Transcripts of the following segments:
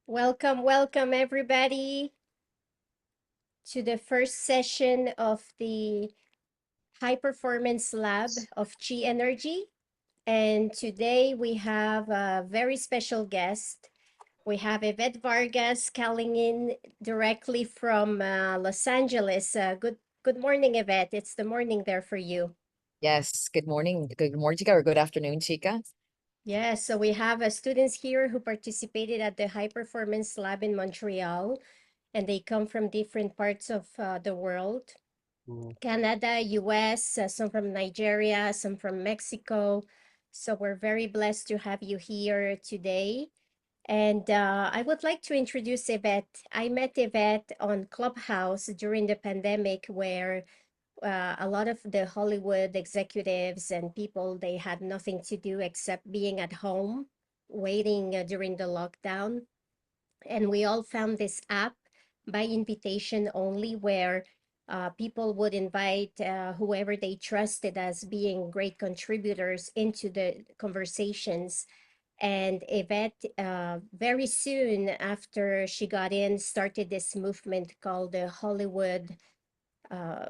Welcome, welcome everybody to the first session of the High Performance Lab of Chi Energy. And today we have a very special guest. We have EVETTE Vargas calling in directly from Los Angeles. Good morning, EVETTE. It's the morning there for you. Yes, good morning. Good morning, Chica, or good afternoon, Chica. Yeah, so we have students here who participated at the High Performance Lab in Montreal, and they come from different parts of the world. Canada, US, some from Nigeria, some from Mexico. So we're very blessed to have you here today. And I would like to introduce Yvette. I met Yvette on Clubhouse during the pandemic where a lot of the Hollywood executives and people, they had nothing to do except being at home, waiting during the lockdown. And we all found this app by invitation only where people would invite whoever they trusted as being great contributors into the conversations. And Yvette, very soon after she got in, started this movement called the Hollywood uh,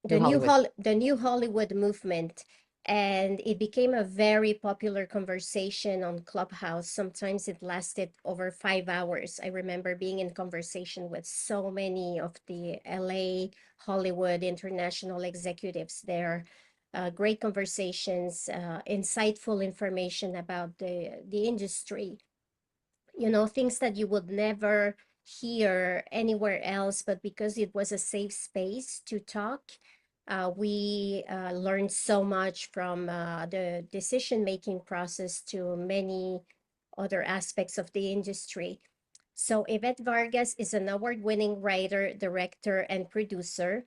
the new Hollywood movement, and it became a very popular conversation on Clubhouse. Sometimes it lasted over 5 hours. I remember being in conversation with so many of the LA, Hollywood, international executives there. Great conversations, insightful information about the industry, things that you would never hear anywhere else, but because it was a safe space to talk, we learned so much from the decision-making process to many other aspects of the industry. So Yvette Vargas is an award-winning writer, director, and producer.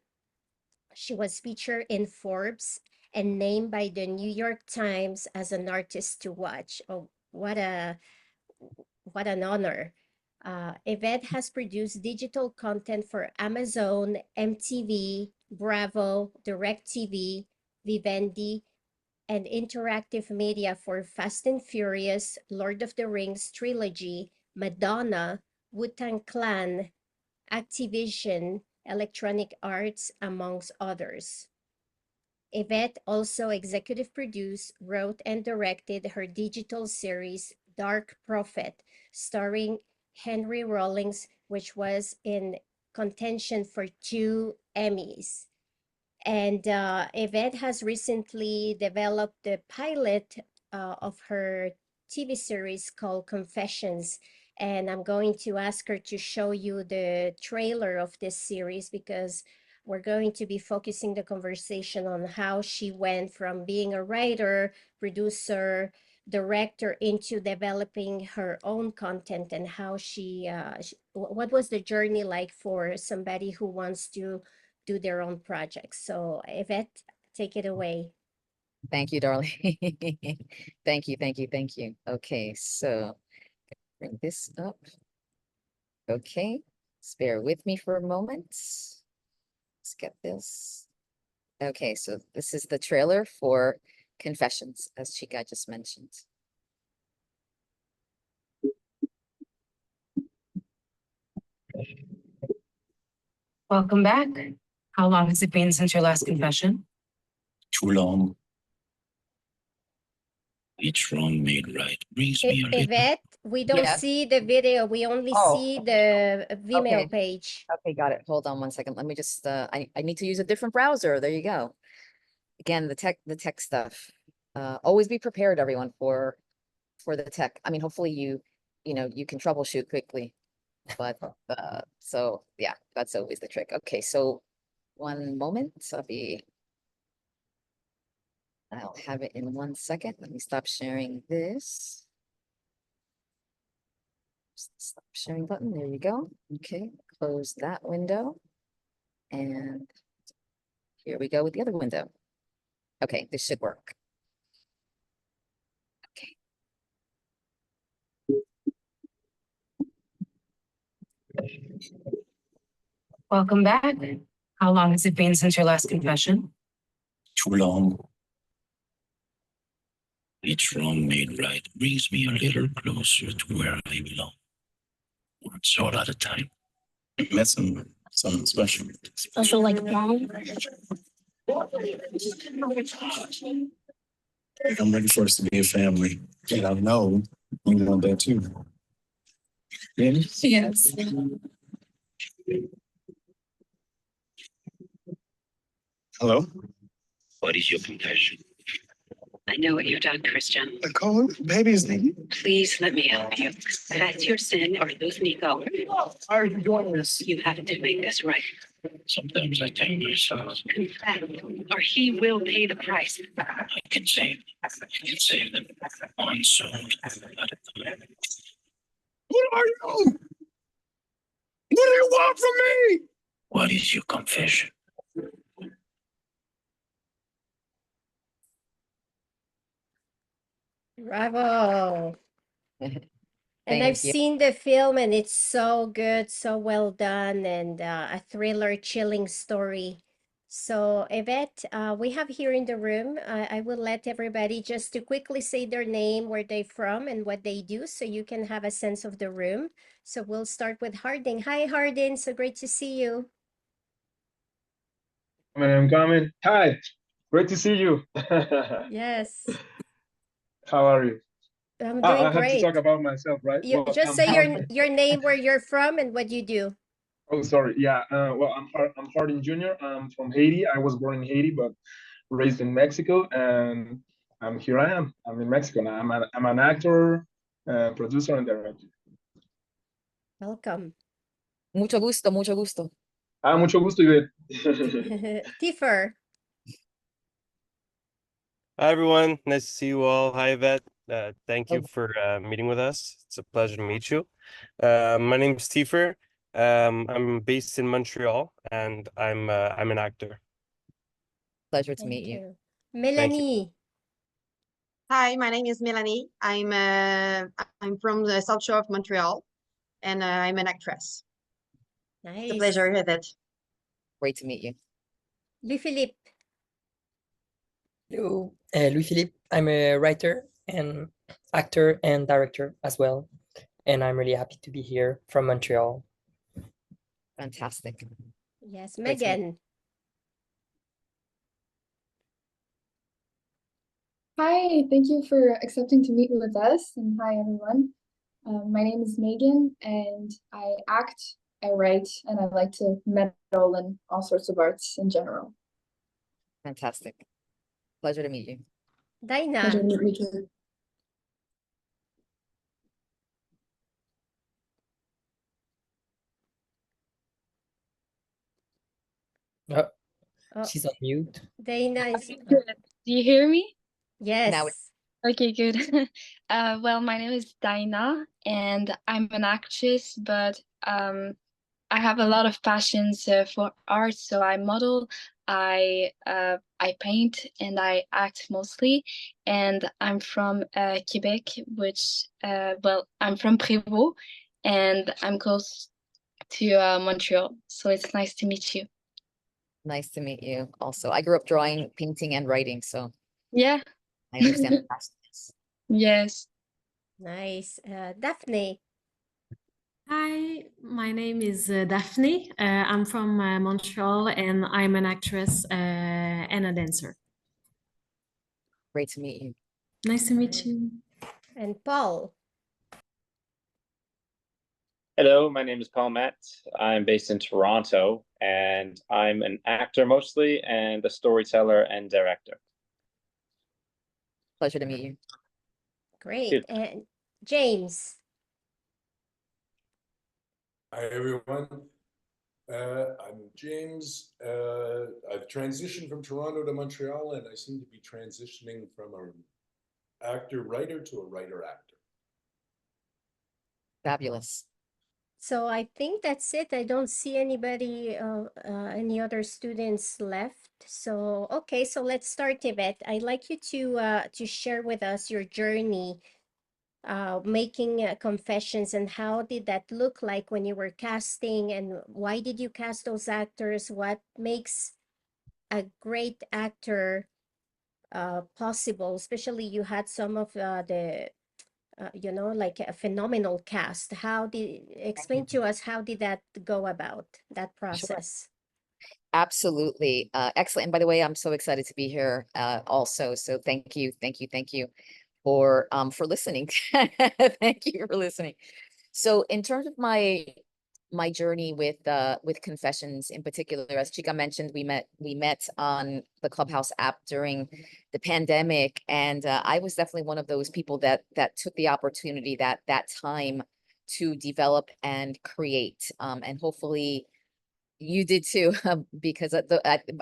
She was featured in Forbes and named by the New York Times as an artist to watch. Oh, what an honor. Yvette has produced digital content for Amazon, MTV, Bravo, DirecTV, Vivendi, and interactive media for Fast and Furious, Lord of the Rings trilogy, Madonna, Wu-Tang Clan, Activision, Electronic Arts, amongst others. Yvette also executive produced, wrote, and directed her digital series Dark Prophet, starring Henry Rollins, which was in contention for 2 Emmys. And Yvette has recently developed the pilot of her TV series called Confessions. And I'm going to ask her to show you the trailer of this series because we're going to be focusing the conversation on how she went from being a writer, producer, director into developing her own content, and how what was the journey like for somebody who wants to do their own projects. So Yvette, take it away. Thank you, darling. Thank you, thank you, thank you. Okay, so bring this up. Okay, bear with me for a moment. Let's get this. Okay, so this is the trailer for Confessions, as Chica just mentioned. Welcome back. How long has it been since your last confession? Too long. Each wrong made right brings me a little. Yvette, we don't Yes. see the video. We only see the Vimeo Okay. page. Okay, got it. Hold on one second. Let me just, I need to use a different browser. There you go. Again, the tech stuff. Always be prepared, everyone, for the tech. I mean, hopefully you can troubleshoot quickly. But so yeah, that's always the trick. Okay, so one moment. I'll have it in 1 second. Let me stop sharing this. Stop sharing button. There you go. Okay, close that window. And here we go with the other window. Okay, this should work. Okay. Welcome back. How long has it been since your last confession? Too long. Each wrong made right brings me a little closer to where I belong. Works all out of time. Met someone special. Also like mom. I'm ready for us to be a family. And I know you want that too. Yeah. Yes. Hello? What is your confession? I know what you've done, Christian. Nicole, baby's name. Please let me help you. Confess your sin or lose Nico. Why are you doing this? You have to make this right. Sometimes I take myself. Confess, or he will pay the price. I can save them. One soul at a time. What are you? What do you want from me? What is your confession? Bravo. And I've Thank you. seen the film and it's so good, so well done, and a thriller, chilling story. So, Yvette, we have here in the room, I will let everybody just to quickly say their name, where they're from, and what they do, so you can have a sense of the room. So we'll start with Harding. Hi, Harding. So great to see you. I'm coming. Hi, great to see you. Yes, How are you? I'm I doing have to talk great. about myself, right? You Well, just I'm say Harding. your name, where you're from, and what you do. Oh, sorry. Yeah. Well, I'm Harding Jr. I'm from Haiti. I was born in Haiti, but raised in Mexico, and here I am. I'm in Mexico now. I'm an actor, producer, and director. Welcome. Mucho gusto, mucho gusto. Mucho gusto, Ivette. Tiffer. Hi, everyone. Nice to see you all. Hi, Yvette. Thank you Oh. for meeting with us. It's a pleasure to meet you. My name is Tiefer. I'm based in Montreal, and I'm an actor. Pleasure to Thank meet you. you. Melanie. Hi, my name is Melanie. I'm from the South Shore of Montreal, and I'm an actress. It's a Nice. pleasure, Yvette. Great to meet you. Louis-Philippe. Hello, Louis-Philippe. I'm a writer and actor and director as well. And I'm really happy to be here from Montreal. Fantastic. Yes, Great to meet Megan. Hi, thank you for accepting to meet with us. And hi, everyone. My name is Megan, and I act, I write, and I like to meddle in all sorts of arts in general. Fantastic. Pleasure to meet you. Pleasure Dinah. to meet you too. Oh, Oh, she's on mute. Dana is. Good. Do you hear me? Now Yes. Okay, good. Well, my name is Dinah, and I'm an actress, but I have a lot of passions for art. So I model, I paint, and I act mostly. And I'm from Quebec, which well, I'm from Prévost, and I'm close to Montreal. So it's nice to meet you. Nice to meet you also. I grew up drawing, painting, and writing, so Yeah. I understand the passions. Yes. Nice. Daphne. Hi, my name is Daphne. I'm from Montreal, and I'm an actress and a dancer. Great to meet you. Nice to meet you. And Paul. Hello, my name is Paul Matt. I'm based in Toronto, and I'm an actor mostly, and a storyteller and director. Pleasure to meet you. Great. Good. And James. Hi, everyone. I'm James. I've transitioned from Toronto to Montreal, and I seem to be transitioning from an actor-writer to a writer-actor. Fabulous. So I think that's it. I don't see anybody, any other students left. So, okay, so let's start, Yvette. I'd like you to share with us your journey making confessions, and how did that look like when you were casting, and why did you cast those actors? What makes a great actor possible? Especially you had some of the you know, like a phenomenal cast. Explain to us, how did that go about, that process? Absolutely. Excellent. And by the way, I'm so excited to be here also. So thank you, thank you for listening. Thank you for listening. So in terms of my journey with Confessions in particular, as Chica mentioned, we met on the Clubhouse app during the pandemic, and I was definitely one of those people that took the opportunity that time to develop and create, and hopefully you did too, because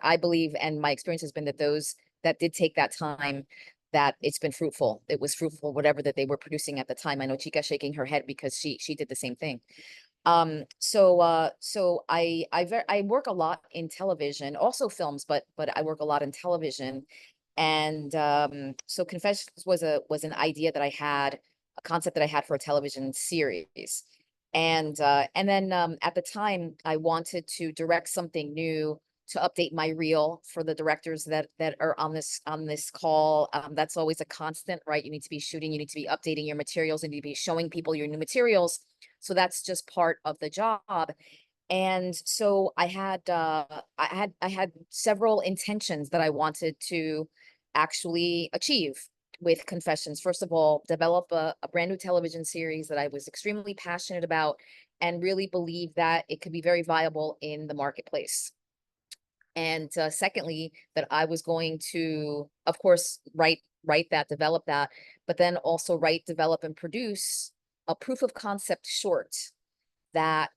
I believe, and my experience has been that those that did take that time, that it's been fruitful. It was fruitful, whatever that they were producing at the time. I know Chica shaking her head because she did the same thing. So I work a lot in television, also films, but I work a lot in television. And so Confessions was an idea that I had, a concept that I had for a television series. And then at the time I wanted to direct something new, to update my reel for the directors that are on this call. That's always a constant, right? You need to be shooting, you need to be updating your materials, and you need to be showing people your new materials. So that's just part of the job. And so I had several intentions that I wanted to actually achieve with Confessions. First of all, develop a brand new television series that I was extremely passionate about and really believe that it could be very viable in the marketplace. And secondly, that I was going to, of course, write that, develop that, but then also write, develop, and produce a proof of concept short that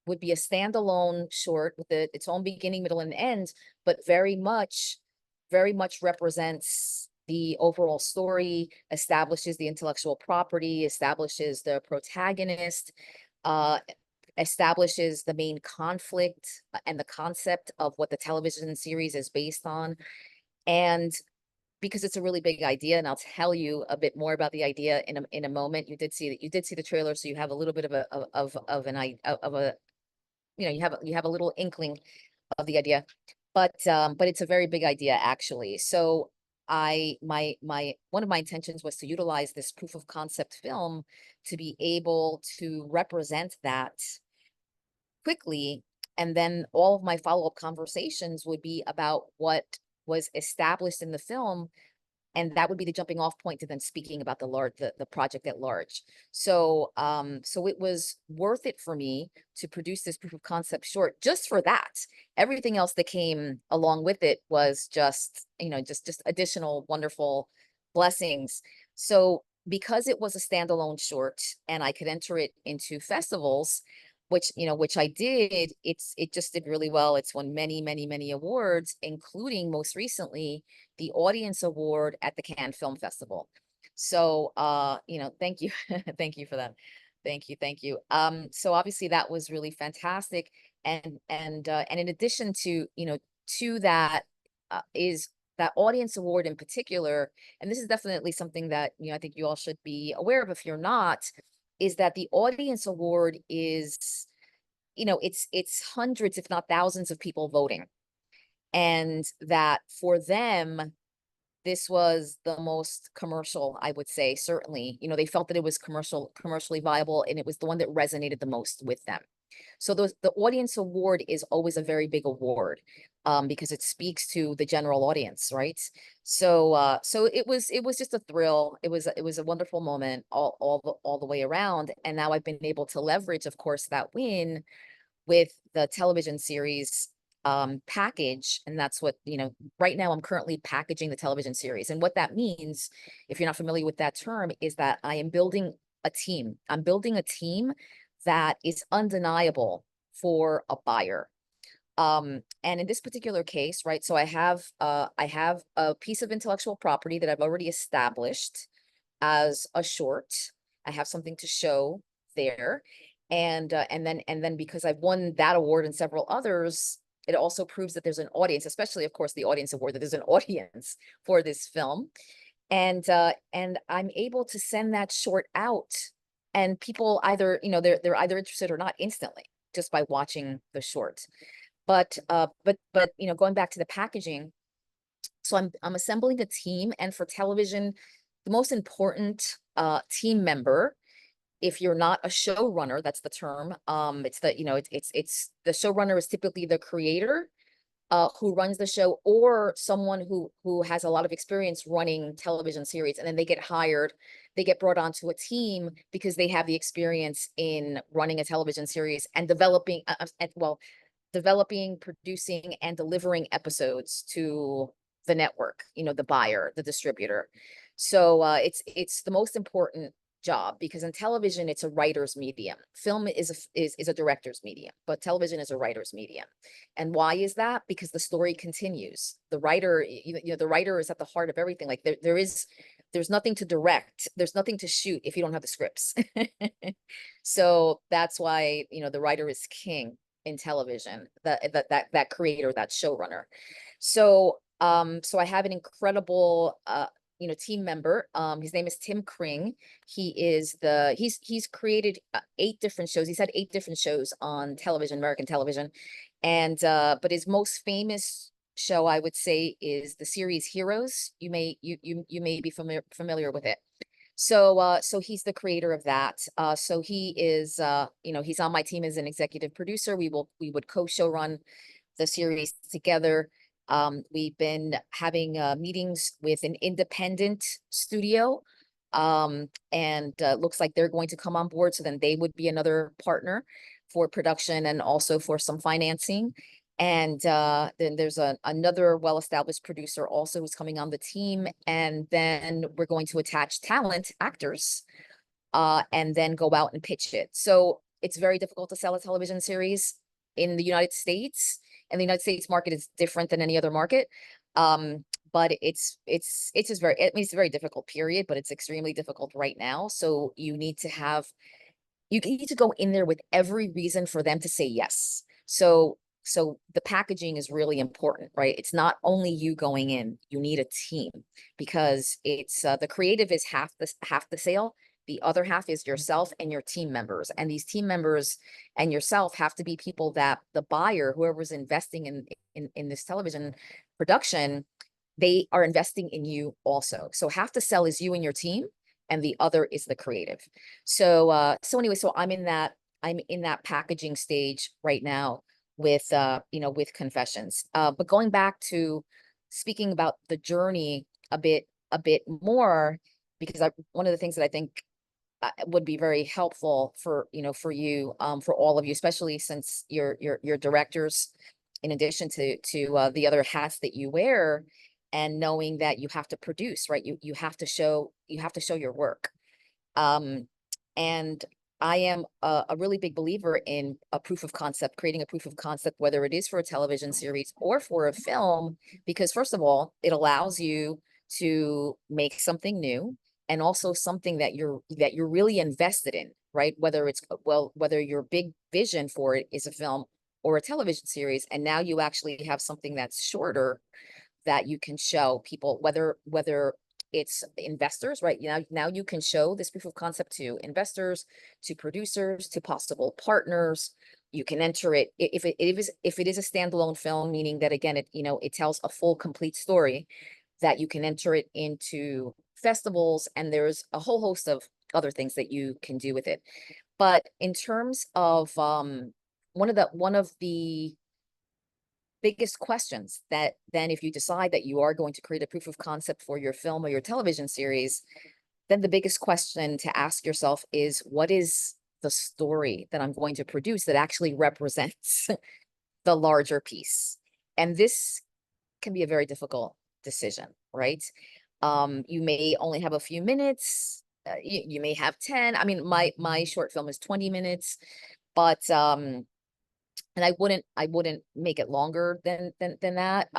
would be a standalone short with its own beginning, middle, and end, but very much represents the overall story, establishes the intellectual property, establishes the protagonist, establishes the main conflict and the concept of what the television series is based on. And because it's a really big idea, and I'll tell you a bit more about the idea in a moment. You did see the trailer, so you have a little bit of a you have a little inkling of the idea, but it's a very big idea actually. So one of my intentions was to utilize this proof of concept film to be able to represent that quickly, and then all of my follow-up conversations would be about what was established in the film, and that would be the jumping off point to then speaking about the project at large. So so it was worth it for me to produce this proof of concept short just for that. Everything else that came along with it was just, just additional wonderful blessings. So because it was a standalone short and I could enter it into festivals, which I did, it just did really well. It's won many awards, including most recently the Audience Award at the Cannes Film Festival. So thank you. Thank you for that. Thank you. So obviously that was really fantastic. And in addition to, to that, is that Audience Award in particular, and this is definitely something that, I think you all should be aware of if you're not, is that the Audience Award is, it's hundreds, if not thousands of people voting. And that for them, this was the most commercial, I would say, certainly. They felt that it was commercially viable, and it was the one that resonated the most with them. So the Audience Award is always a very big award, because it speaks to the general audience, right? So so it was just a thrill. It was a wonderful moment all the way around. And now I've been able to leverage, of course, that win with the television series package. And that's what, right now I'm currently packaging the television series. And what that means, if you're not familiar with that term, is that I am building a team. I'm building a team that is undeniable for a buyer. And in this particular case, right, so I have a piece of intellectual property that I've already established as a short. I have something to show there. And then because I've won that award and several others, it also proves that there's an audience, especially, of course, the Audience Award, that there's an audience for this film. And I'm able to send that short out, and people either, they're either interested or not instantly just by watching the short. But going back to the packaging, so I'm assembling a team, and for television, the most important team member. If you're not a showrunner, that's the term. It's the, you know, it's the showrunner is typically the creator who runs the show, or someone who has a lot of experience running television series, and then they get hired, they get brought onto a team because they have the experience in running a television series and developing, developing, producing, and delivering episodes to the network, you know, the buyer, the distributor. So it's the most important job, because in television it's a writer's medium. Film is a director's medium, but television is a writer's medium. And why is that? Because the story continues. The writer, you know, the writer is at the heart of everything. Like there's nothing to direct, there's nothing to shoot if you don't have the scripts. So that's why, you know, the writer is king in television, that creator, that showrunner. So so I have an incredible you know, team member. His name is Tim Kring. He's created 8 different shows. He's had 8 different shows on television, American television. And but his most famous show, I would say, is the series Heroes. You may be familiar with it. So so he's the creator of that. So he is you know, he's on my team as an executive producer. We would co-show run the series together. We've been having meetings with an independent studio, and looks like they're going to come on board. So then they would be another partner for production and also for some financing. And then there's another well-established producer also who's coming on the team. And then we're going to attach talent, actors, and then go out and pitch it. So it's very difficult to sell a television series in the United States. And the United States market is different than any other market. But it's just very, I mean, it's a very difficult period, but it's extremely difficult right now. So you need to go in there with every reason for them to say yes. So the packaging is really important, right? It's not only you going in, you need a team, because it's the creative is half the sale. The other half is yourself and your team members. And these team members and yourself have to be people that the buyer, whoever's investing in this television production, they are investing in you also. So half the sell is you and your team, and the other is the creative. So so anyway, so I'm in that packaging stage right now with you know, with Confessions. But going back to speaking about the journey a bit more, because one of the things that I think would be very helpful for, you know, for you, for all of you, especially since you're directors, in addition to the other hats that you wear, and knowing that you have to produce, right? You have to show your work. And I am a really big believer in a proof of concept, creating a proof of concept, whether it is for a television series or for a film, because first of all, it allows you to make something new, and also something that you're really invested in, right? Whether your big vision for it is a film or a television series, and now you actually have something that's shorter that you can show people, whether it's investors, right? Now you can show this proof of concept to investors, to producers, to possible partners. You can enter it if it is a standalone film, meaning that, again, it tells a full, complete story, that you can enter it into festivals, and there's a whole host of other things that you can do with it. But in terms of one of the biggest questions that then, if you decide that you are going to create a proof of concept for your film or your television series, then the biggest question to ask yourself is, what is the story that I'm going to produce that actually represents the larger piece? And this can be a very difficult decision, right? You may only have a few minutes, you may have 10. I mean, my short film is 20 minutes, but and I wouldn't make it longer than that.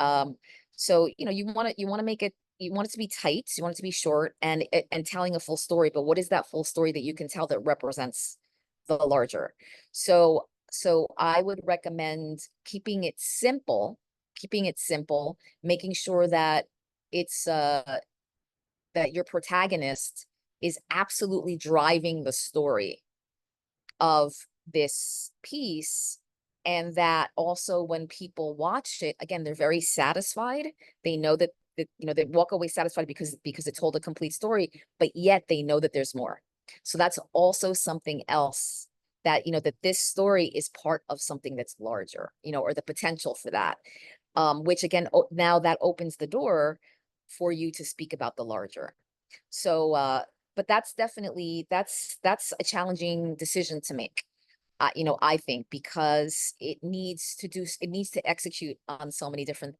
So, you know, you want to make it, you want it to be tight, you want it to be short, and telling a full story. But what is that full story that you can tell that represents the larger? So I would recommend keeping it simple, making sure that it's that your protagonist is absolutely driving the story of this piece, and that also when people watch it, again, they're very satisfied. They know that they walk away satisfied because it told a complete story, but yet they know that there's more. So that's also something else that, that this story is part of something that's larger, or the potential for that. Which again, now that opens the door for you to speak about the larger. So, but that's definitely, that's a challenging decision to make. I think, because it needs to execute on so many different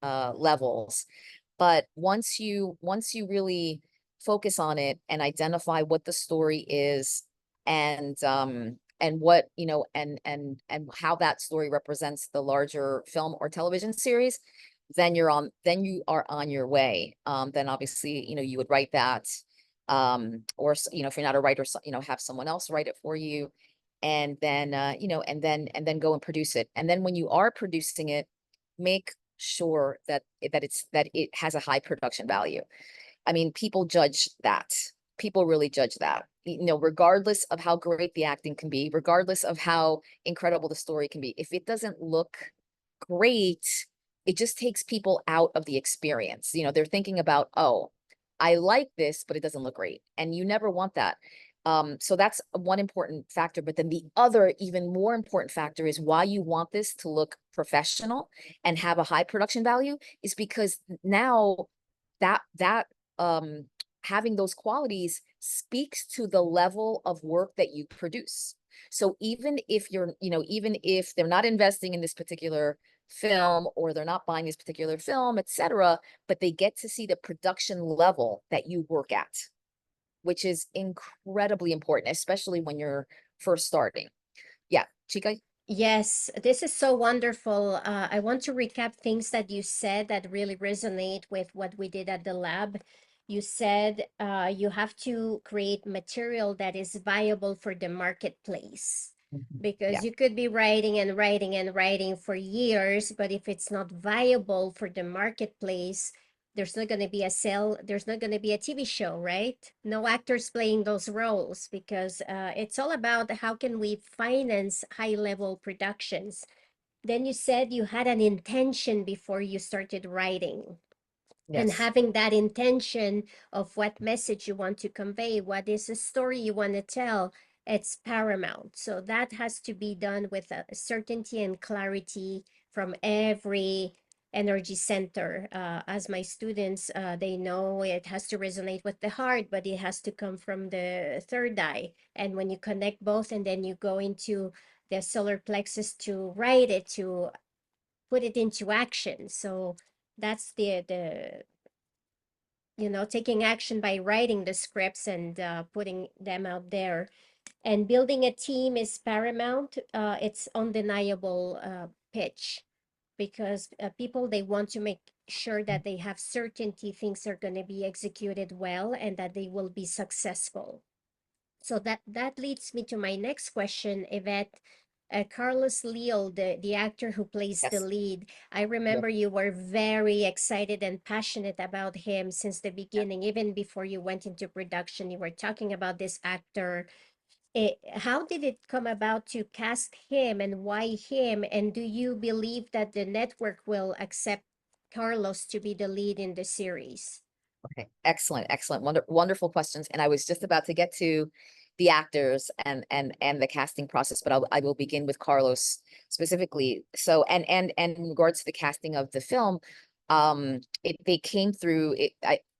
levels. But once you really focus on it and identify what the story is, and what, and how that story represents the larger film or television series, then you are on your way. Then obviously, you would write that, or if you're not a writer, have someone else write it for you, and then and then go and produce it. And then when you are producing it, make sure that it has a high production value. I mean, people judge that. People really judge that, regardless of how great the acting can be, regardless of how incredible the story can be. If it doesn't look great, it just takes people out of the experience. They're thinking about, oh, I like this, but it doesn't look great. And you never want that. So that's one important factor. But then the other, even more important factor, is why you want this to look professional and have a high production value, is because now that having those qualities speaks to the level of work that you produce. So even if even if they're not investing in this particular film, or they're not buying this particular film, etc., but they get to see the production level that you work at, which is incredibly important, especially when you're first starting. Yeah, Chica? Yes, this is so wonderful. I want to recap things that you said that really resonate with what we did at the lab. You said you have to create material that is viable for the marketplace, because you could be writing and writing and writing for years, but if it's not viable for the marketplace, there's not going to be a sale, there's not going to be a TV show, right? No actors playing those roles, because it's all about how can we finance high-level productions. Then you said you had an intention before you started writing. And Yes. having that intention of what message you want to convey, what is the story you want to tell, it's paramount. So that has to be done with a certainty and clarity from every energy center. As my students, they know it has to resonate with the heart, but it has to come from the third eye. And when you connect both, and then you go into the solar plexus to write it, to put it into action. So that's the taking action by writing the scripts and putting them out there. And building a team is paramount. It's undeniable pitch, because people, they want to make sure that they have certainty things are going to be executed well and that they will be successful. So that leads me to my next question, Yvette. Carlos Leal, the actor who plays the lead, I remember you were very excited and passionate about him since the beginning. Even before you went into production, you were talking about this actor. How did it come about to cast him, and why him? And do you believe that the network will accept Carlos to be the lead in the series? Okay, excellent, wonderful questions. And I was just about to get to the actors and the casting process, but I will begin with Carlos specifically. So, and in regards to the casting of the film, they came through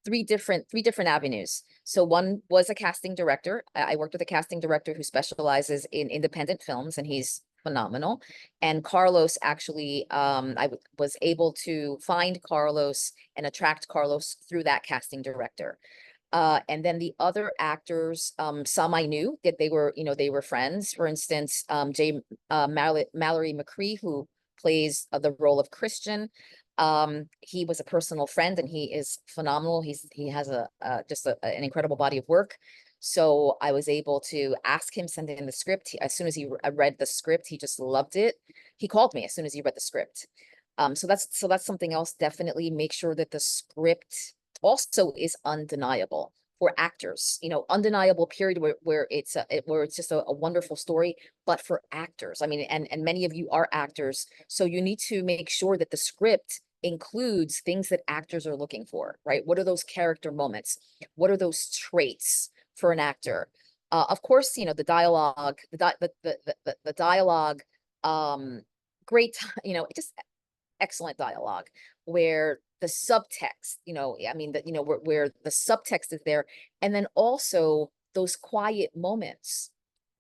three different avenues. So one was a casting director. I worked with a casting director who specializes in independent films, and he's phenomenal. And Carlos actually, I was able to find Carlos and attract Carlos through that casting director. And then the other actors, some I knew that they were friends. For instance, Mallory McCree, who plays the role of Christian. He was a personal friend, and he is phenomenal. He has an incredible body of work. So I was able to ask him, send in the script. As soon as he read the script, he just loved it. He called me as soon as he read the script. So that's something else. Definitely make sure that the script also is undeniable for actors. Undeniable period, where it's just a wonderful story. But for actors, I mean, and many of you are actors, so you need to make sure that the script includes things that actors are looking for, right? What are those character moments? What are those traits for an actor? Of course, you know, the dialogue, the dialogue, great, you know, just excellent dialogue where the subtext, you know, I mean, that, you know, where the subtext is there. And then also those quiet moments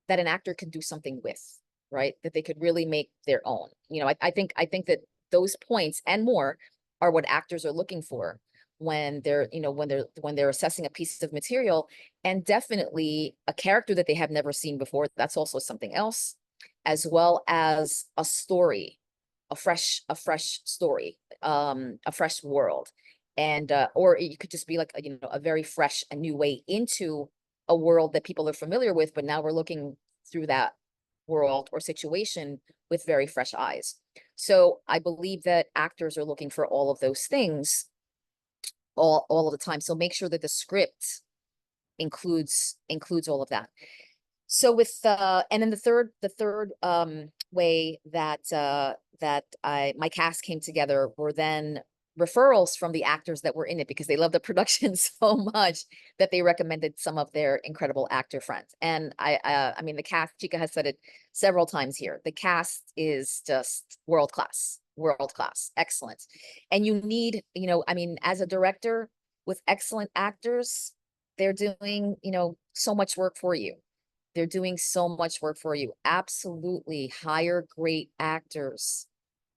that an actor can do something with, right? That they could really make their own. You know, I think that those points and more are what actors are looking for when they're, you know, when they're assessing a piece of material, and definitely a character that they have never seen before. That's also something else, as well as a story, a fresh story, a fresh world. And or it could just be like a, you know, a very fresh, a new way into a world that people are familiar with, but now we're looking through that world or situation with very fresh eyes. So I believe that actors are looking for all of those things all of the time. So make sure that the script includes all of that. So with and then the third way that my cast came together were then referrals from the actors that were in it, because they loved the production so much that they recommended some of their incredible actor friends. And I mean, the cast, Chica has said it several times here, the cast is just world class, excellent. And you need, you know, I mean, as a director with excellent actors, they're doing, you know, so much work for you. They're doing so much work for you. Absolutely hire great actors.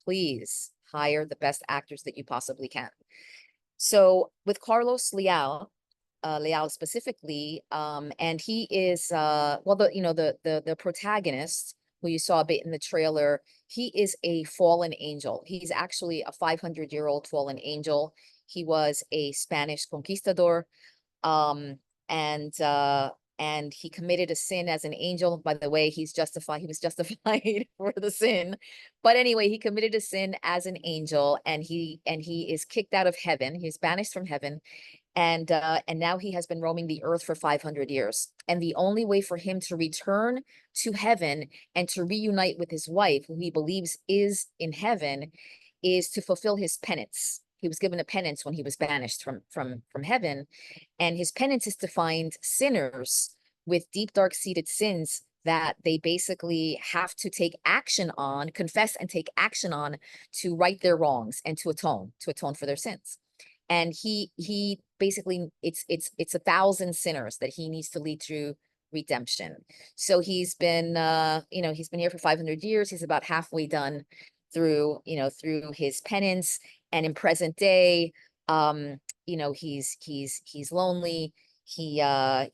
Please hire the best actors that you possibly can. So with Carlos Leal specifically, and he is well, the protagonist who you saw a bit in the trailer, he is a fallen angel. He's actually a 500-year-old fallen angel. He was a Spanish conquistador, and he committed a sin as an angel. By the way, he was justified for the sin. But anyway, he committed a sin as an angel, and he is kicked out of heaven. He's banished from heaven. And now he has been roaming the earth for 500 years. And the only way for him to return to heaven and to reunite with his wife, who he believes is in heaven, is to fulfill his penance. He was given a penance when he was banished from heaven. And his penance is to find sinners with deep, dark-seated sins that they basically have to take action on, confess and take action on, to right their wrongs and to atone for their sins. And he basically, it's 1,000 sinners that he needs to lead through redemption. So he's been, you know, he's been here for 500 years. He's about halfway done through, you know, through his penance. And in present day, you know, he's lonely. He has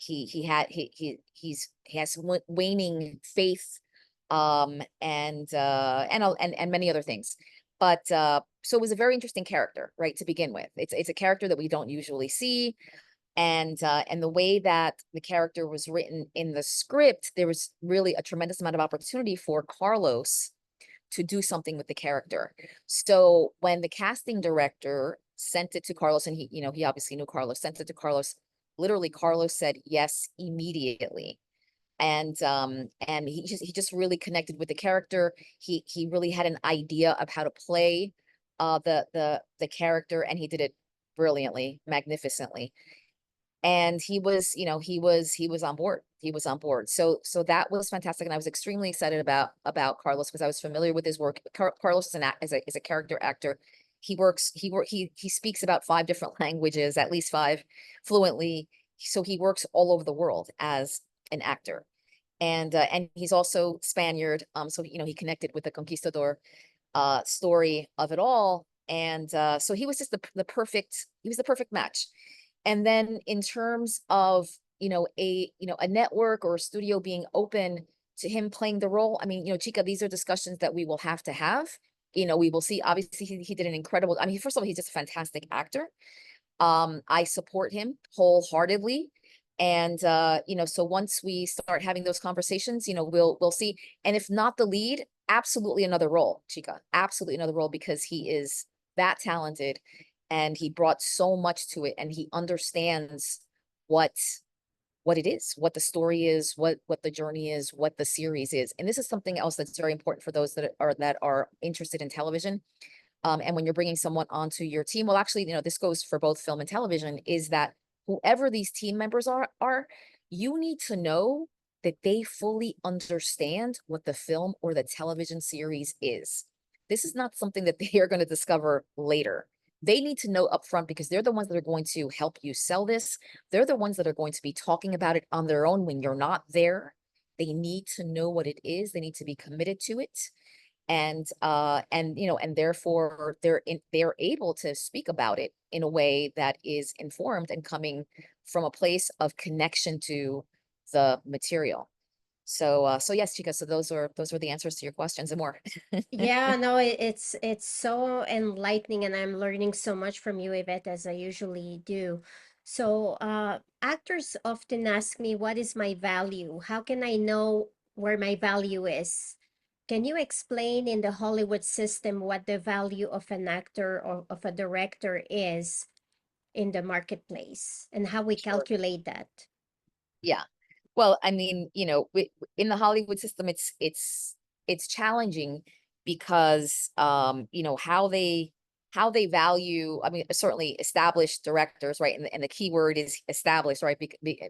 waning faith, and many other things. But so it was a very interesting character, right, to begin with. It's a character that we don't usually see. And the way that the character was written in the script, there was really a tremendous amount of opportunity for Carlos to do something with the character. So when the casting director sent it to Carlos, and he, you know, he obviously knew Carlos, sent it to Carlos, literally Carlos said yes immediately. And he just really connected with the character. He really had an idea of how to play the character, and he did it brilliantly, magnificently. And he was, you know, he was on board. He was on board. So that was fantastic. And I was extremely excited about Carlos, because I was familiar with his work. Carlos is a character actor. He speaks about 5 different languages, at least 5 fluently. So he works all over the world as an actor. And he's also Spaniard. So, you know, he connected with the conquistador story of it all. And so he was just the perfect match. And then in terms of, you know, a network or a studio being open to him playing the role, I mean, you know, Chica, these are discussions that we will have to have. You know, we will see. Obviously, he did an incredible, I mean, first of all, he's just a fantastic actor. I support him wholeheartedly. And you know, so once we start having those conversations, you know, we'll see. And if not the lead, absolutely another role, Chica, absolutely another role, because he is that talented. And he brought so much to it, and he understands what it is, what the story is, what the journey is, what the series is. And this is something else that's very important for those that are interested in television. And when you're bringing someone onto your team, well, actually, this goes for both film and television, is that whoever these team members are, you need to know that they fully understand what the film or the television series is. This is not something that they are going to discover later. They need to know upfront, because they're the ones that are going to help you sell this. They're the ones that are going to be talking about it on their own when you're not there. They need to know what it is. They need to be committed to it. And therefore they're able to speak about it in a way that is informed and coming from a place of connection to the material. So yes, Chica, so those are the answers to your questions and more. Yeah, no, it's so enlightening, and I'm learning so much from you, Yvette, as I usually do. So, actors often ask me, what is my value? How can I know where my value is? Can you explain in the Hollywood system what the value of an actor or of a director is in the marketplace, and how we Sure. calculate that? Yeah. Well, I mean, in the Hollywood system, it's challenging because how they value, I mean, certainly established directors, right? And the key word is established, right?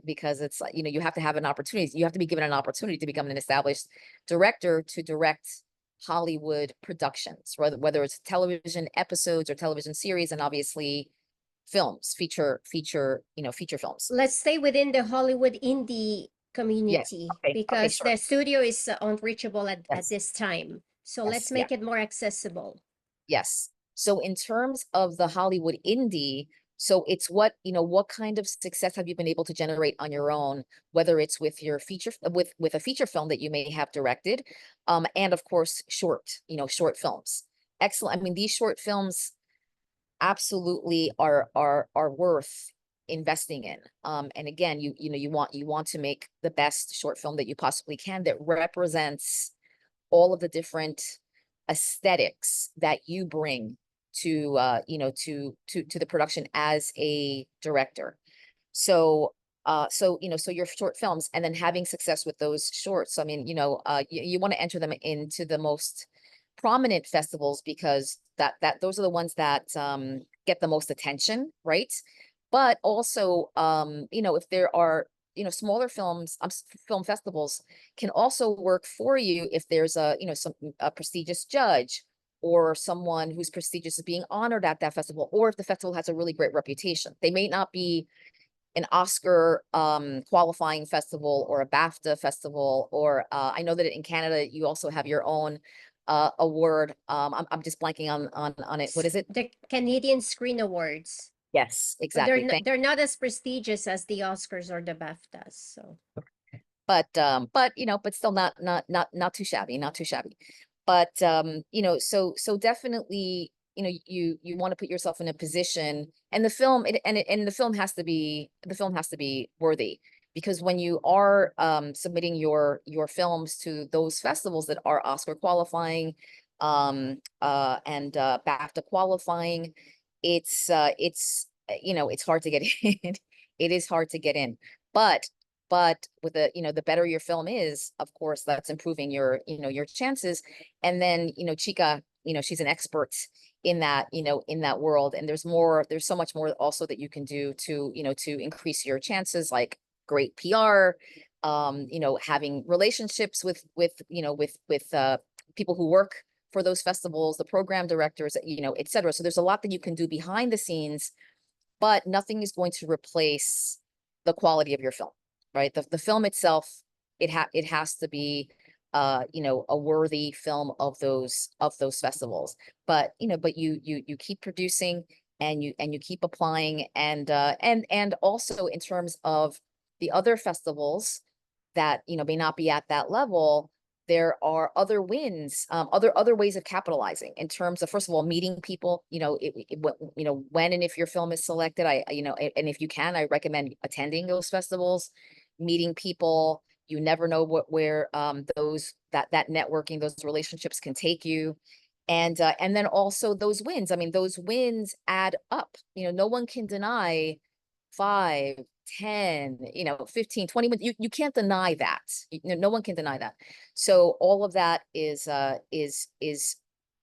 Because it's like, you have to have an opportunity. You have to be given an opportunity to become an established director to direct Hollywood productions, whether it's television episodes or television series, and obviously films, feature films. Let's stay within the Hollywood indie Yes. community, Okay. because Sure. the studio is unreachable at Yes. this time. So Yes. let's make it more accessible. Yes. So in terms of the Hollywood indie, so it's what kind of success have you been able to generate on your own, whether it's with your feature, with a feature film that you may have directed, and of course, short films. Excellent. I mean, these short films absolutely are worth investing in. And again, you want to make the best short film that you possibly can, that represents all of the different aesthetics that you bring to to the production as a director. So so your short films, and then having success with those shorts. I mean, you want to enter them into the most prominent festivals, because those are the ones that get the most attention, right? But also, if there are smaller films, film festivals can also work for you if there's a prestigious judge, or someone who's prestigious is being honored at that festival, or if the festival has a really great reputation. They may not be an Oscar qualifying festival or a BAFTA festival, or I know that in Canada you also have your own award. I'm just blanking on it. What is it? The Canadian Screen Awards. Yes, But exactly. they're not as prestigious as the Oscars or the BAFTAs. So, but still not too shabby, not too shabby. But so definitely, you want to put yourself in a position, and the film the film has to be worthy, because when you are submitting your films to those festivals that are Oscar qualifying, and BAFTA qualifying, it's it's hard to get in. It is hard to get in, but with the better your film is, of course, that's improving your your chances. And then Chica, she's an expert in that in that world, and there's so much more also that you can do to to increase your chances, like great PR, having relationships with people who work for those festivals, the program directors, etc. So there's a lot that you can do behind the scenes, but nothing is going to replace the quality of your film, right? The film itself, it has to be a worthy film of those festivals. But you keep producing, and you keep applying, and also in terms of the other festivals that may not be at that level, there are other wins, other ways of capitalizing, in terms of, first of all, meeting people. When and if your film is selected, and if you can, I recommend attending those festivals, meeting people. You never know where that networking, those relationships can take you. And then also those wins. I mean, those wins add up. No one can deny 5, 10, 15, 20 minutes. You can't deny that. No one can deny that. So all of that is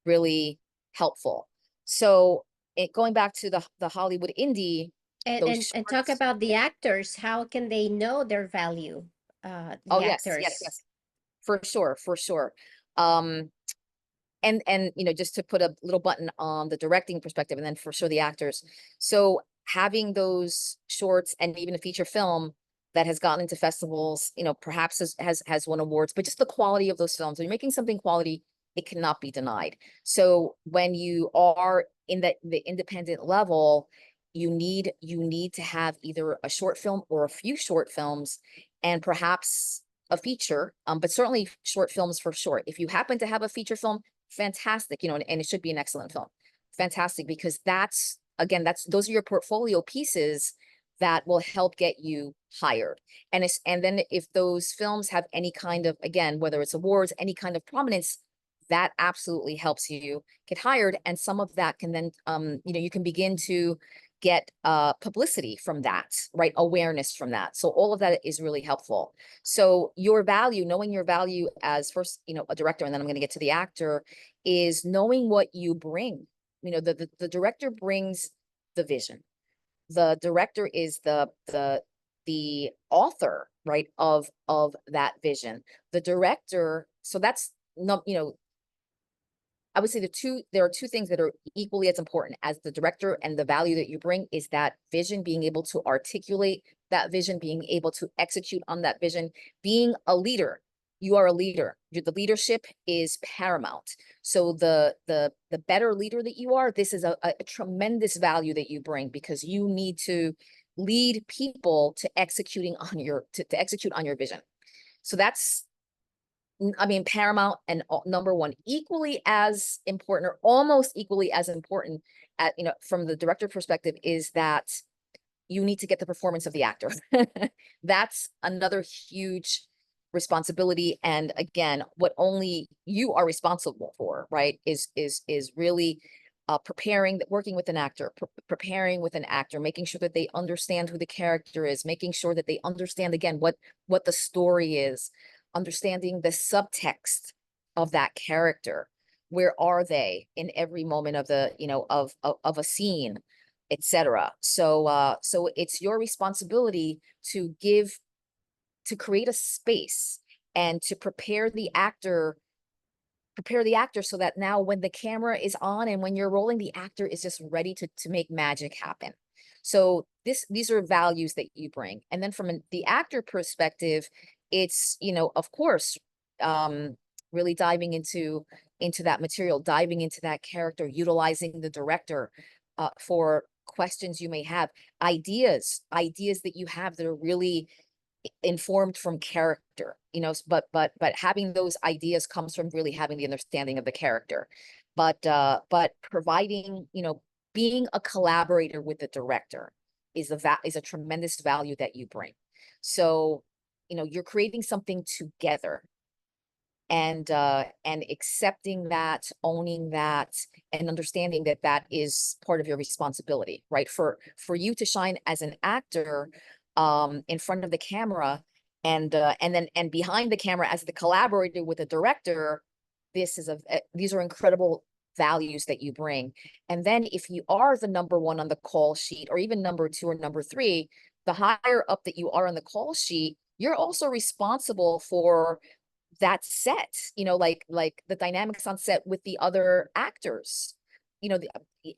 really helpful. So going back to the Hollywood indie, those And talk shorts- about the actors. How can they know their value? The Oh, yes, actors. yes, for sure, for sure. And you know, just to put a little button on the directing perspective, and then for sure the actors. So having those shorts and even a feature film that has gotten into festivals, you know, perhaps has won awards, but just the quality of those films. When you're making something quality, it cannot be denied. So when you are in the independent level, you need to have either a short film or a few short films, and perhaps a feature, but certainly short films for sure. If you happen to have a feature film, fantastic, you know, and it should be an excellent film. Fantastic, because that's, again, those are your portfolio pieces that will help get you hired. And then if those films have any kind of, again, whether it's awards, any kind of prominence, that absolutely helps you get hired. And some of that can then, you know, you can begin to get publicity from that, right? Awareness from that. So all of that is really helpful. So your value, knowing your value as first, you know, a director, and then I'm going to get to the actor, is knowing what you bring. You know, the director brings the vision. The director is the author, right, of that vision. The director, so that's not, you know, I would say there are two things that are equally as important as the director and the value that you bring is that vision, being able to articulate that vision, being able to execute on that vision, being a leader. You are a leader. The leadership is paramount. So the better leader that you are, this is a tremendous value that you bring, because you need to lead people to executing on your to execute on your vision. So that's, I mean, paramount and number one, equally as important, or almost equally as important at, you know, from the director perspective, is that you need to get the performance of the actor. That's another huge responsibility. And again, what only you are responsible for, right, is really preparing, working with an actor, preparing with an actor, making sure that they understand who the character is, making sure that they understand, again, what the story is, understanding the subtext of that character. Where are they in every moment of the, you know, of a scene, etc. So so it's your responsibility to create a space and to prepare the actor so that now when the camera is on and when you're rolling, the actor is just ready to make magic happen. So these are values that you bring. And then from the actor perspective, it's, you know, of course, really diving into that material, diving into that character, utilizing the director for questions you may have, ideas that you have that are really informed from character, you know, but having those ideas comes from really having the understanding of the character, but providing, you know, being a collaborator with the director is a tremendous value that you bring. So, you know, you're creating something together, and accepting that, owning that, and understanding that that is part of your responsibility, right? For you to shine as an actor in front of the camera, and then behind the camera as the collaborator with the director, these are incredible values that you bring. And then if you are the number one on the call sheet, or even number two or number three, the higher up that you are on the call sheet, you're also responsible for that set, you know, like the dynamics on set with the other actors, you know,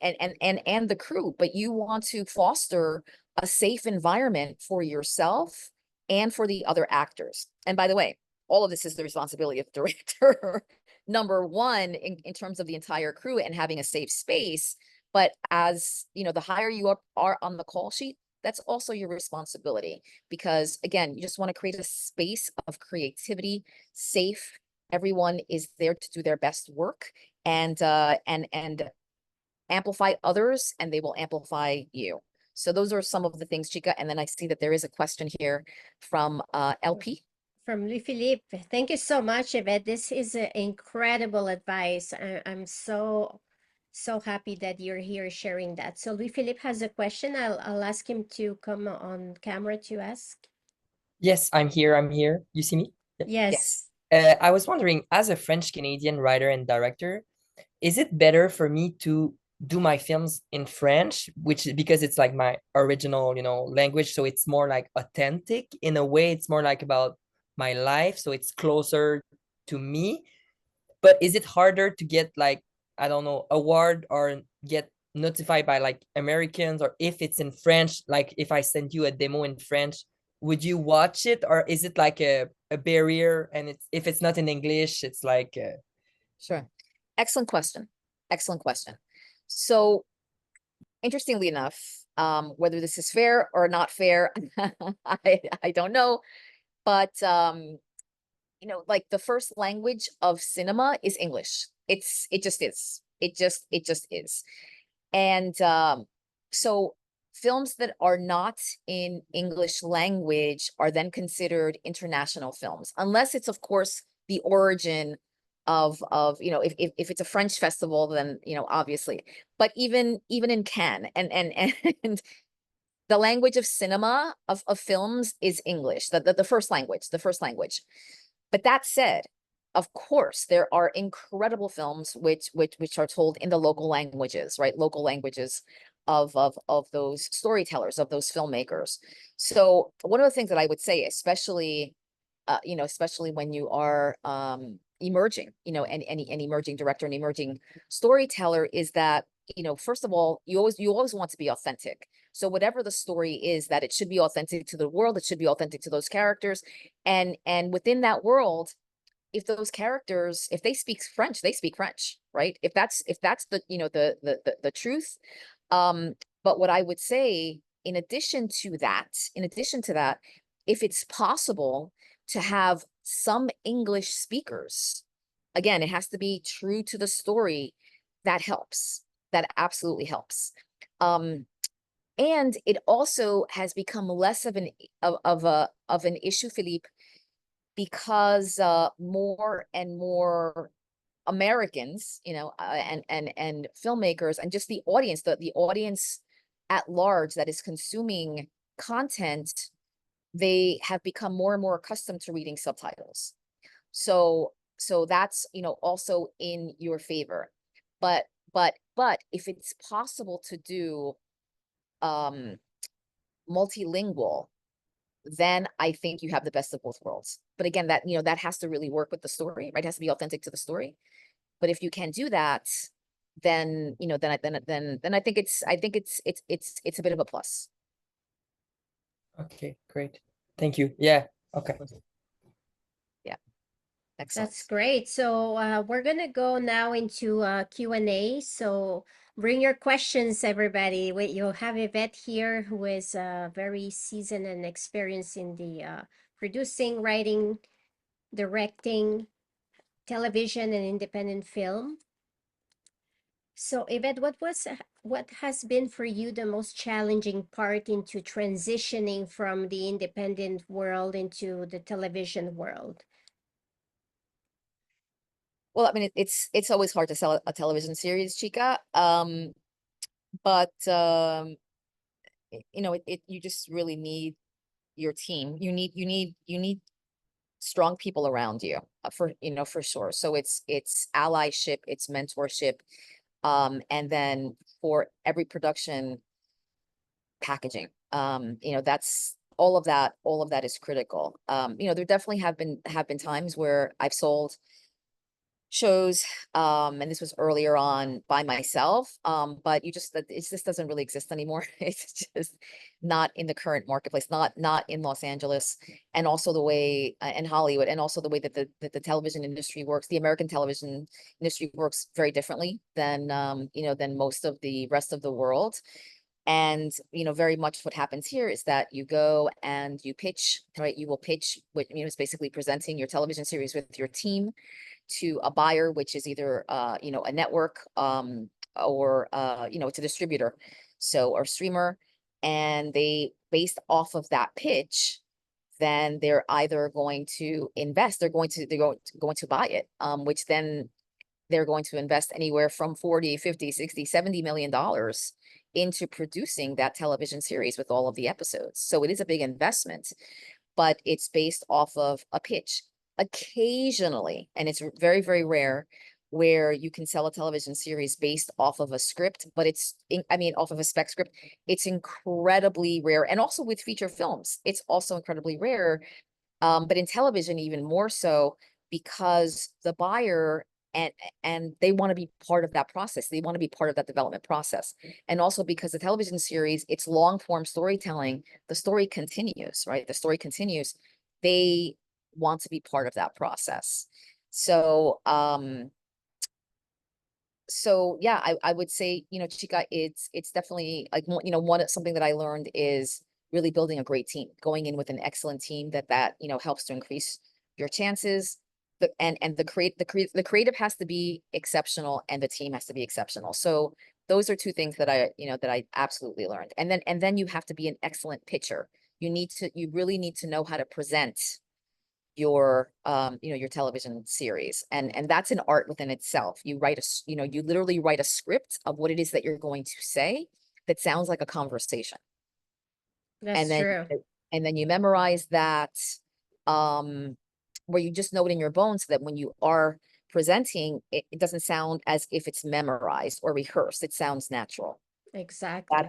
and the crew. But you want to foster a safe environment for yourself and for the other actors. And by the way, all of this is the responsibility of the director, number one, in terms of the entire crew and having a safe space. But as you know, the higher you are on the call sheet, that's also your responsibility, because again, you just want to create a space of creativity, safe. Everyone is there to do their best work, and amplify others, and they will amplify you. So those are some of the things, Chica. And then I see that there is a question here from LP. From Louis Philippe. Thank you so much, Yvette. This is incredible advice. I'm so happy that you're here sharing that. So Louis Philippe has a question. I'll ask him to come on camera to ask. Yes, I'm here. You see me? Yes. I was wondering, as a French Canadian writer and director, is it better for me to do my films in French, which because it's like my original, language. So it's more like authentic in a way. It's more like about my life. So it's closer to me. But is it harder to get like, I don't know, award or get notified by like Americans, or if it's in French, like if I send you a demo in French, would you watch it, or is it like a barrier, and if it's not in English, it's like Sure. Excellent question. Excellent question. So interestingly enough, whether this is fair or not fair, I don't know, but like the first language of cinema is English. It just is. It just is. And so films that are not in English language are then considered international films, unless it's, of course, the origin of if it's a French festival, then obviously. But even in Cannes and the language of cinema of films is English, the first language. But that said, of course, there are incredible films which are told in the local languages, right? Local languages of those storytellers, of those filmmakers. So one of the things that I would say, especially especially when you are emerging, and an emerging director, an emerging storyteller, is that first of all, you always want to be authentic. So whatever the story is, that it should be authentic to the world, it should be authentic to those characters, and within that world, if those characters, if they speak French, they speak French, right? If that's the the truth. But what I would say, in addition to that, if it's possible to have some English speakers, again, it has to be true to the story. That helps. That absolutely helps. And it also has become less of an issue, Philippe, because more and more Americans, and filmmakers, and just the audience, the audience at large that is consuming content, they have become more and more accustomed to reading subtitles. So that's also in your favor. But if it's possible to do multilingual, then I think you have the best of both worlds. But again, that that has to really work with the story, right? It has to be authentic to the story. But if you can do that, then then I think it's a bit of a plus. okay, great. Thank you. Yeah. Okay. Yeah. Excellent. That's great. So we're gonna go now into Q&A. So bring your questions, everybody. You'll have Yvette here, who is very seasoned and experienced in the producing, writing, directing, television, and independent film. So Yvette, what has been for you the most challenging part into transitioning from the independent world into the television world? Well, I mean, it's always hard to sell a television series, Chica. But you just really need your team. You need strong people around you, for sure. So it's allyship, it's mentorship, and then for every production, packaging. That's all of that is critical. There definitely have been times where I've sold shows, and this was earlier on, by myself, but it just doesn't really exist anymore. It's just not in the current marketplace, not in Los Angeles, and also the way in Hollywood, and also the way that the television industry works. The American television industry works very differently than than most of the rest of the world. And very much what happens here is that you go and you pitch, right? You will pitch, which is basically presenting your television series with your team to a buyer, which is either a network, or it's a distributor, or streamer. And they, based off of that pitch, then they're either going to invest, they're going to buy it, which then they're going to invest anywhere from 40, 50, 60, 70 million dollars into producing that television series with all of the episodes. So it is a big investment, but it's based off of a pitch. Occasionally, and it's very, very rare, where you can sell a television series based off of a script, but off of a spec script. It's incredibly rare. And also with feature films, it's also incredibly rare. But in television, even more so, because the buyer and they want to be part of that process. They want to be part of that development process. And also because the television series, it's long form storytelling, the story continues, right? The story continues. They want to be part of that process. So, yeah, I would say, Chica, it's definitely like, something that I learned is really building a great team, going in with an excellent team that helps to increase your chances. The creative has to be exceptional and the team has to be exceptional. So those are two things that I absolutely learned. And then you have to be an excellent pitcher. You really need to know how to present your television series, and that's an art within itself. You literally write a script of what it is that you're going to say that sounds like a conversation. That's true. And then you memorize that, where you just know it in your bones, so that when you are presenting, it doesn't sound as if it's memorized or rehearsed. It sounds natural. Exactly.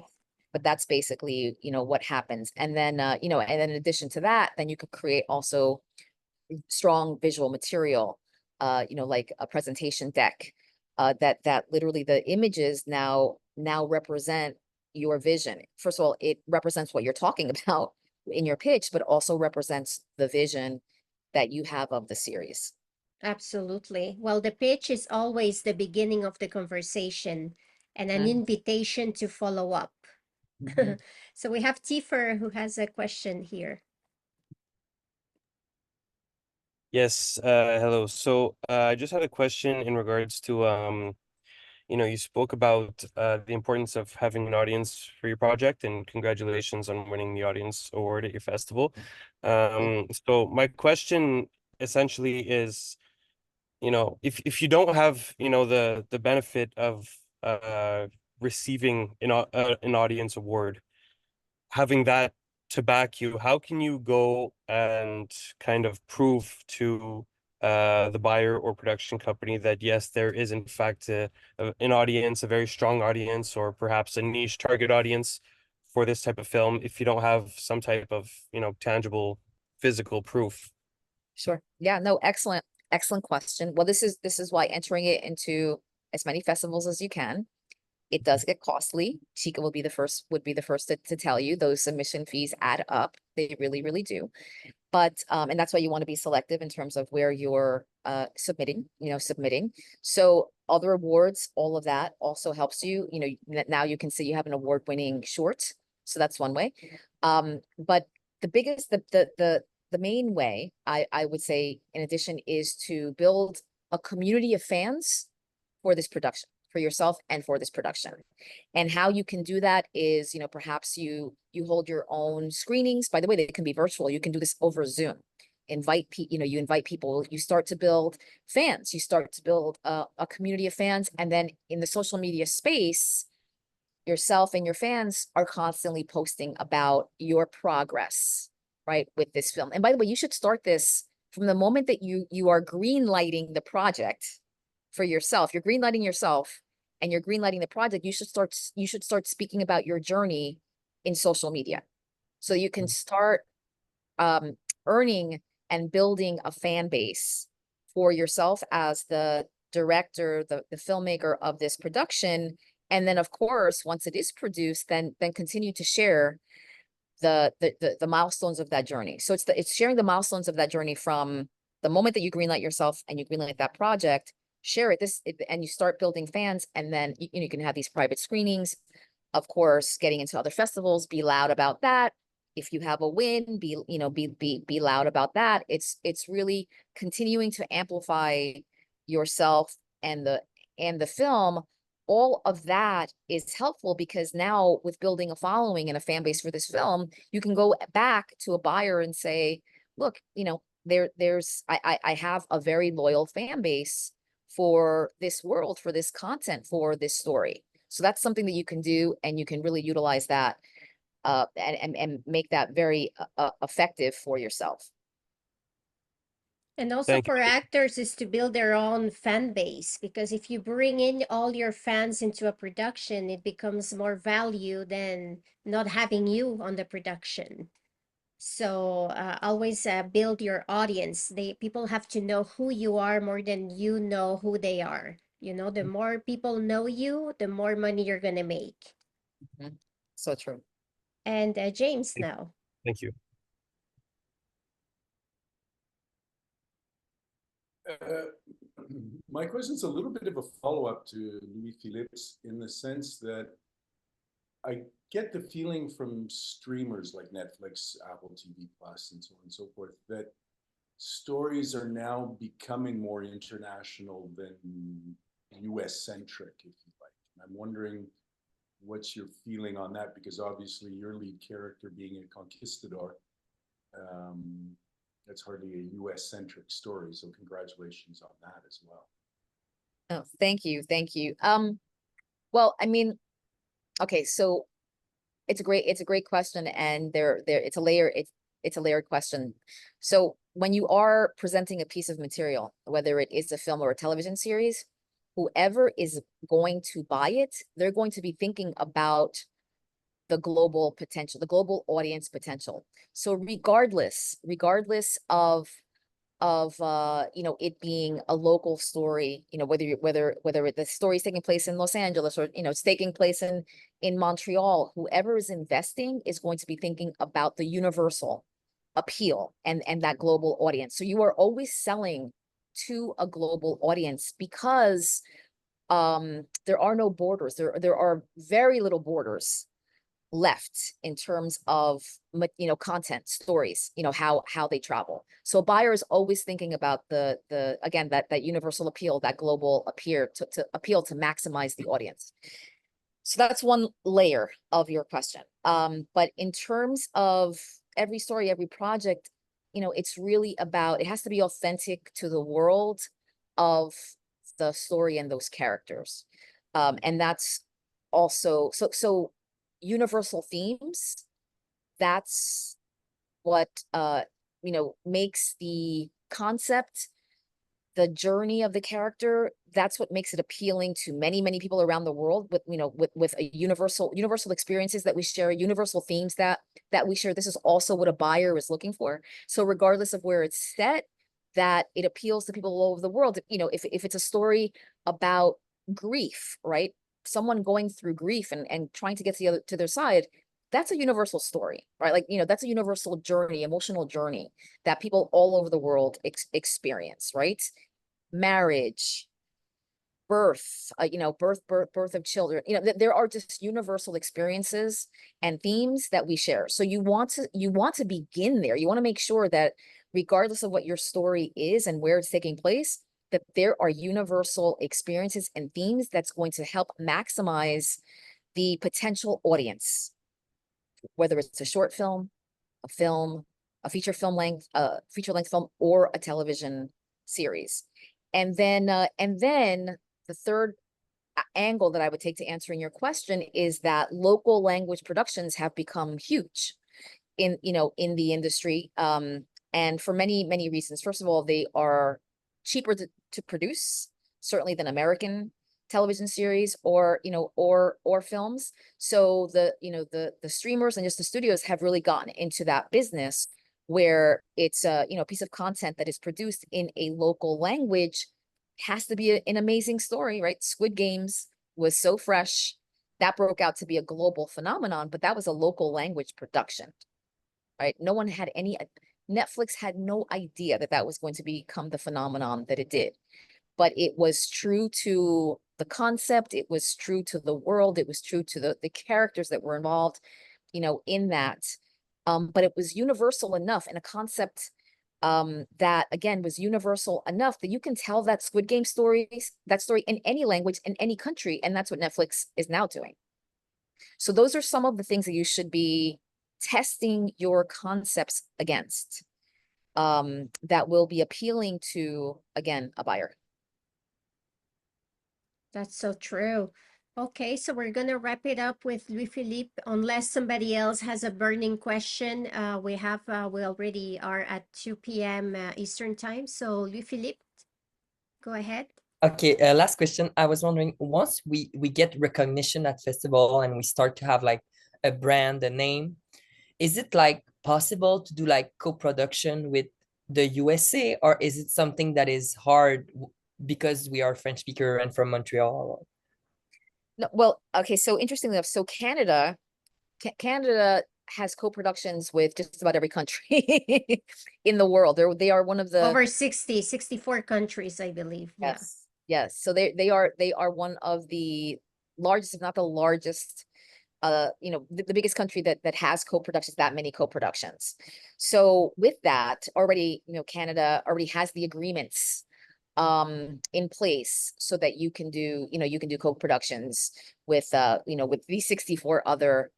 But that's basically, what happens. And then, and then in addition to that, then you could create also strong visual material, like a presentation deck, that literally the images now represent your vision. First of all, it represents what you're talking about in your pitch, but also represents the vision that you have of the series. Absolutely. Well, the pitch is always the beginning of the conversation and an invitation to follow up. So we have Tifer who has a question here. Yes, hello. So I just had a question in regards to you spoke about the importance of having an audience for your project, and congratulations on winning the audience award at your festival. So my question essentially is, if you don't have, the benefit of receiving an audience award, having that to back you, how can you go and kind of prove to the buyer or production company that yes, there is in fact an audience, a very strong audience, or perhaps a niche target audience for this type of film, if you don't have some type of, tangible physical proof? Sure. Yeah, no, excellent question. Well, this is why entering it into as many festivals as you can. It does get costly. Chica would be the first to tell you those submission fees add up. They really, really do. But and that's why you want to be selective in terms of where you're submitting. So other awards, all of that also helps you. Now you can see you have an award-winning short. So that's one way. But the biggest, the main way I would say, in addition, is to build a community of fans for this production, for yourself and for this production. And how you can do that is, perhaps you hold your own screenings. By the way, they can be virtual. You can do this over Zoom. You invite people, you start to build fans, you start to build a community of fans. And then in the social media space, yourself and your fans are constantly posting about your progress, right, with this film. And by the way, you should start this from the moment that you are green lighting the project for yourself. You're green lighting yourself and you're green lighting the project. You should start speaking about your journey in social media, so you can start earning and building a fan base for yourself as the director, the filmmaker of this production. And then, of course, once it is produced, then continue to share the milestones of that journey. So it's sharing the milestones of that journey from the moment that you greenlight yourself and you greenlight that project. Share it, and you start building fans, and then you can have these private screenings. Of course, getting into other festivals, be loud about that. If you have a win, be loud about that. It's really continuing to amplify yourself and the film. All of that is helpful, because now with building a following and a fan base for this film, you can go back to a buyer and say, look, I have a very loyal fan base for this world, for this content, for this story. So that's something that you can do, and you can really utilize that and make that very effective for yourself. And also Thank for you. actors is to build their own fan base, because if you bring in all your fans into a production, it becomes more value than not having you on the production. So always build your audience. People have to know who you are more than you know who they are. You know, the more people know you, the more money you're gonna make. Mhm. So true. And James now. Thank you. My question is a little bit of a follow-up to Louis Philippe's, in the sense that I get the feeling from streamers like Netflix, Apple TV Plus, and so on and so forth, that stories are now becoming more international than US centric, if you like. And I'm wondering what's your feeling on that, because obviously your lead character being a conquistador, that's hardly a US centric story. So congratulations on that as well. Oh, thank you. Thank you. Well, I mean, okay, so it's a great question, and it's a layered question. So when you are presenting a piece of material, whether it is a film or a television series, whoever is going to buy it, they're going to be thinking about the global potential, the global audience potential. So regardless of it being a local story, whether the story is taking place in Los Angeles, or it's taking place in Montreal, whoever is investing is going to be thinking about the universal appeal and that global audience. So you are always selling to a global audience, because there are no borders. There are very little borders left in terms of content, stories, how they travel. So a buyer is always thinking about the again, that universal appeal, that global appeal, to appeal, to maximize the audience. So that's one layer of your question. But in terms of every story, every project, it's really about, it has to be authentic to the world of the story and those characters. And that's also so universal themes. That's what makes the concept, the journey of the character, that's what makes it appealing to many people around the world, with a universal experiences that we share, universal themes that we share. This is also what a buyer is looking for. So regardless of where it's set, that it appeals to people all over the world. If it's a story about grief, right? Someone going through grief and trying to get to their side, that's a universal story, right? Like, that's a universal journey, emotional journey that people all over the world experience, right? Marriage, birth, birth of children. There are just universal experiences and themes that we share. So you want to begin there. You want to make sure that regardless of what your story is and where it's taking place, that there are universal experiences and themes that's going to help maximize the potential audience, whether it's a short film, a feature length film, or a television series. And then the third angle that I would take to answering your question is that local language productions have become huge in the industry, and for many reasons. First of all, they are cheaper to produce, certainly, than American television series or films. So the streamers and just the studios have really gotten into that business, where it's a piece of content that is produced in a local language has to be an amazing story, right? Squid Games was so fresh that broke out to be a global phenomenon, but that was a local language production, right? Netflix had no idea that was going to become the phenomenon that it did, but it was true to the concept. It was true to the world. It was true to the characters that were involved, in that. But it was universal enough, and a concept that, again, was universal enough that you can tell that Squid Game story in any language, in any country. And that's what Netflix is now doing. So those are some of the things that you should be testing your concepts against, that will be appealing to, again, a buyer. That's so true. Okay, so we're gonna wrap it up with Louis Philippe, unless somebody else has a burning question. We already are at 2 p.m. Eastern time. So Louis Philippe, go ahead. Okay, last question. I was wondering, once we get recognition at festival and we start to have like a brand, a name, is it like possible to do like co-production with the USA, or is it something that is hard because we are French speaker and from Montreal? No, well, okay, so interestingly enough, so Canada has co-productions with just about every country in the world. They are one of the Over 64 countries, I believe. Yeah. yes. So they are one of the largest, if not the largest, the biggest country that has co-productions, that many co-productions. So with that already, Canada already has the agreements in place so that you can do co-productions with with these 64 other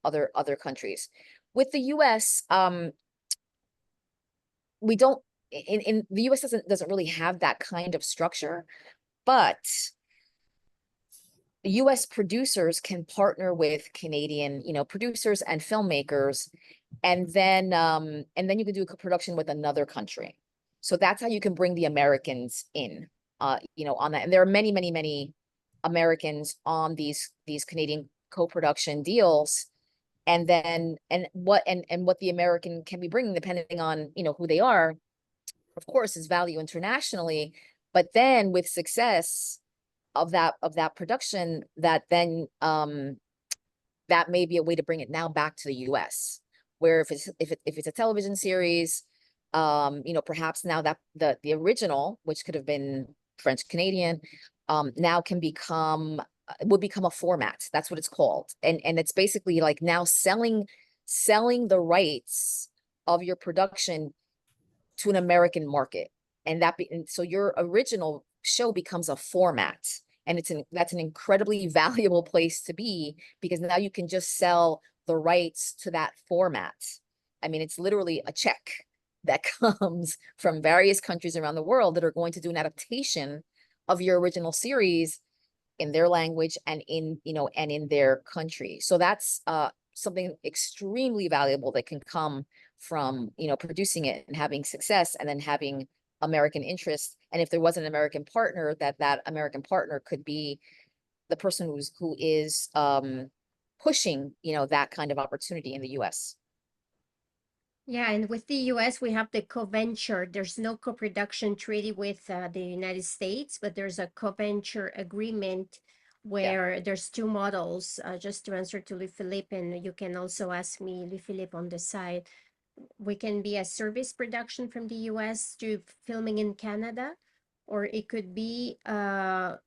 countries. With the US, we don't in the US doesn't really have that kind of structure, but US producers can partner with Canadian, producers and filmmakers, and then you can do a co-production with another country. So that's how you can bring the Americans in, on that. And there are many Americans on these Canadian co-production deals. And then what the American can be bringing, depending on who they are, of course, is value internationally. But then with success of that production, that then that may be a way to bring it now back to the US, where if it's a television series, perhaps now that the original, which could have been French Canadian, now would become a format. That's what it's called. And it's basically like now selling the rights of your production to an American market. And so your original show becomes a format. And that's an incredibly valuable place to be, because now you can just sell the rights to that format. I mean, it's literally a check that comes from various countries around the world that are going to do an adaptation of your original series in their language and in their country. So that's something extremely valuable that can come from producing it and having success, and then having American interest. And if there was an American partner, that American partner could be the person who is pushing that kind of opportunity in the US. Yeah, and with the US, we have the co-venture. There's no co-production treaty with the United States, but there's a co-venture agreement where there's two models. Just to answer to Louis Philippe, and you can also ask me, Louis Philippe, on the side. We can be a service production from the US to filming in Canada, or it could be a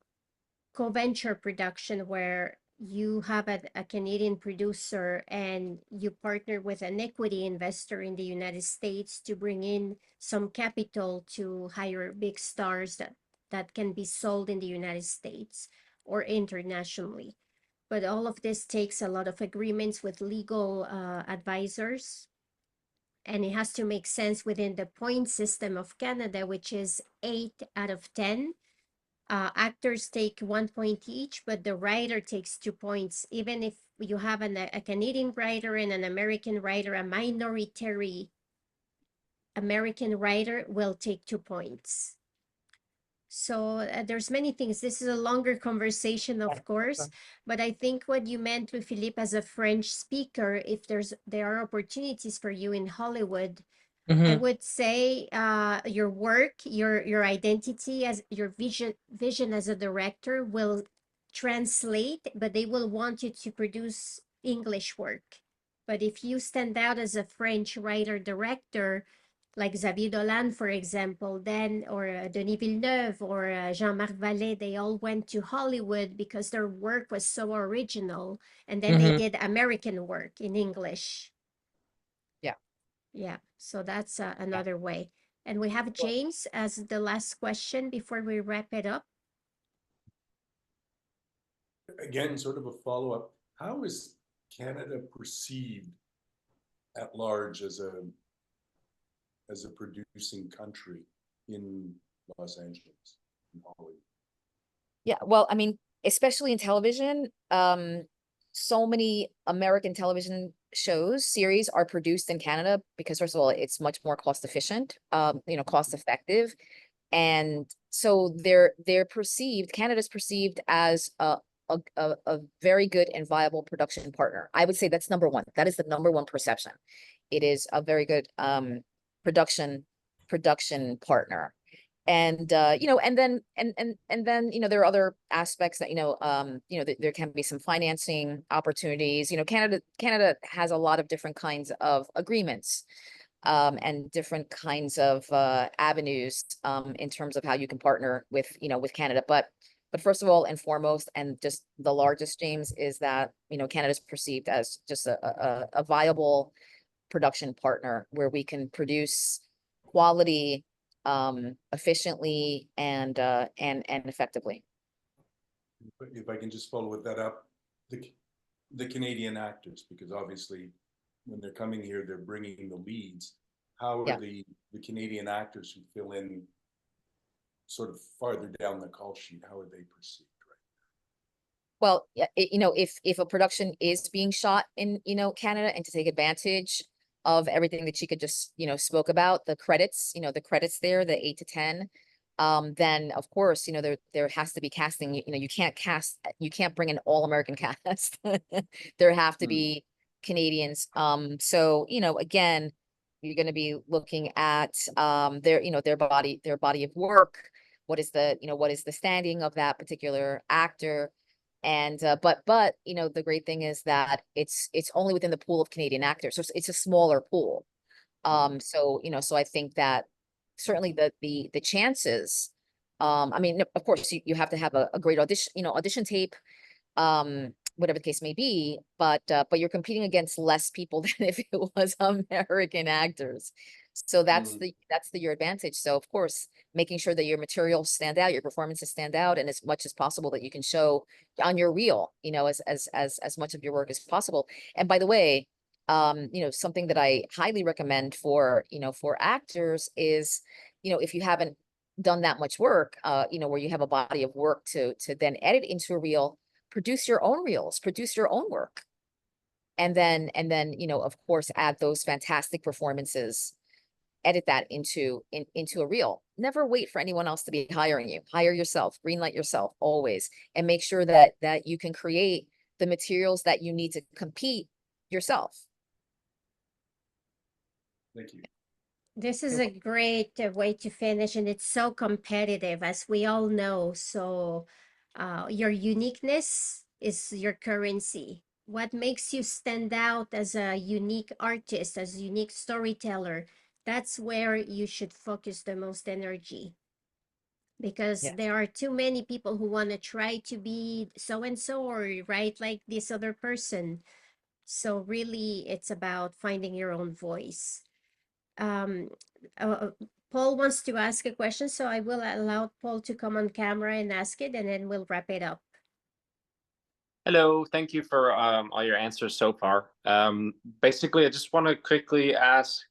co-venture production where you have a Canadian producer and you partner with an equity investor in the United States to bring in some capital to hire big stars that can be sold in the United States or internationally. But all of this takes a lot of agreements with legal advisors, and it has to make sense within the point system of Canada, which is 8 out of 10. Actors take 1 point each, but the writer takes 2 points. Even if you have a Canadian writer and an American writer, a minority American writer will take 2 points. So there's many things. This is a longer conversation, of course, but I think what you meant with Philippe as a French speaker, if there are opportunities for you in Hollywood, I would say your work, your identity, as your vision as a director will translate, but they will want you to produce English work. But if you stand out as a French writer director, like Xavier Dolan, for example, then, or Denis Villeneuve, or Jean-Marc Vallée, they all went to Hollywood because their work was so original, and then they did American work in English. Yeah, so that's another way. And we have James as the last question before we wrap it up. Again, sort of a follow-up. How is Canada perceived at large as a producing country in Los Angeles, in Hollywood? Yeah, well, I mean, especially in television, so many American television shows, series are produced in Canada because first of all, it's much more cost efficient, cost effective. And so they're perceived, Canada's perceived as a very good and viable production partner. I would say that's number one. That is the number one perception. It is a very good production partner. And and then there are other aspects that there can be some financing opportunities. Canada has a lot of different kinds of agreements and different kinds of avenues in terms of how you can partner with Canada. But first of all and foremost, and just the largest, James, is that Canada's perceived as just a viable production partner where we can produce quality efficiently and effectively. If I can just follow with that up, the Canadian actors, because obviously when they're coming here, they're bringing the leads. How are the Canadian actors who fill in sort of farther down the call sheet, how are they perceived? Well, if a production is being shot in, Canada, and to take advantage of everything that she could just, spoke about, the credits there, the 8 to 10, then of course, there has to be casting. You can't bring an all-American cast. There have to be Canadians. So, again, you're going to be looking at their body of work. What is the standing of that particular actor? And but the great thing is that it's only within the pool of Canadian actors, so it's a smaller pool. So I think that certainly the chances, I mean, of course you have to have a great audition tape, whatever the case may be, but you're competing against less people than if it was American actors. So that's your advantage. So of course, making sure that your materials stand out, your performances stand out, and as much as possible that you can show on your reel, as much of your work as possible. And by the way, something that I highly recommend for actors is, if you haven't done that much work, where you have a body of work to then edit into a reel, produce your own reels, produce your own work. And then, of course, add those fantastic performances, edit that into a reel. Never wait for anyone else to be hiring you. Hire yourself, greenlight yourself always, and make sure that you can create the materials that you need to compete yourself. Thank you. This is a great way to finish, and it's so competitive, as we all know. So your uniqueness is your currency. What makes you stand out as a unique artist, as a unique storyteller, that's where you should focus the most energy. Because there are too many people who want to try to be so-and-so or write like this other person. So really, it's about finding your own voice. Paul wants to ask a question, so I will allow Paul to come on camera and ask it, and then we'll wrap it up. Hello, thank you for all your answers so far. Basically, I just want to quickly ask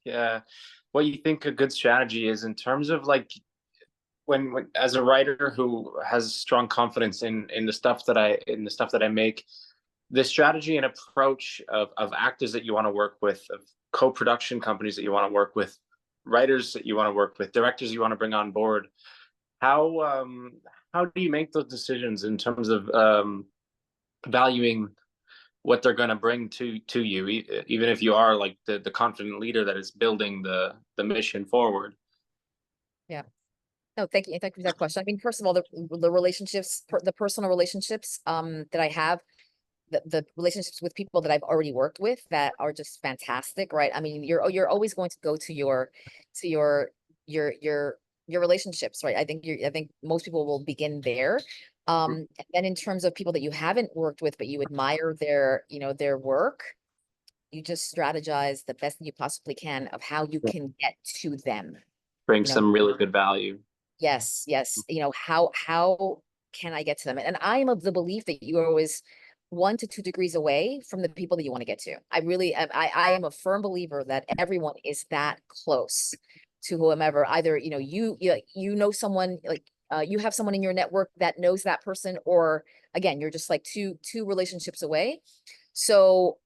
what you think a good strategy is in terms of like when as a writer who has strong confidence in the stuff that I make, the strategy and approach of actors that you want to work with, of co-production companies that you want to work with, writers that you want to work with, directors you want to bring on board. How do you make those decisions in terms of valuing what they're going to bring to you, even if you are like the confident leader that is building the mission forward? Yeah. No, thank you for that question. I mean, first of all, the relationships, the personal relationships that I have, the relationships with people that I've already worked with that are just fantastic, right? I mean, you're always going to go to your relationships, right? I think most people will begin there. And then in terms of people that you haven't worked with, but you admire their work, you just strategize the best that you possibly can of how you can get to them. Bring some really good value. Yes. How can I get to them? And I am of the belief that you are always 1 to 2 degrees away from the people that you want to get to. I am a firm believer that everyone is that close to whomever. Either you know someone, like you have someone in your network that knows that person, or again, you're just like two relationships away. So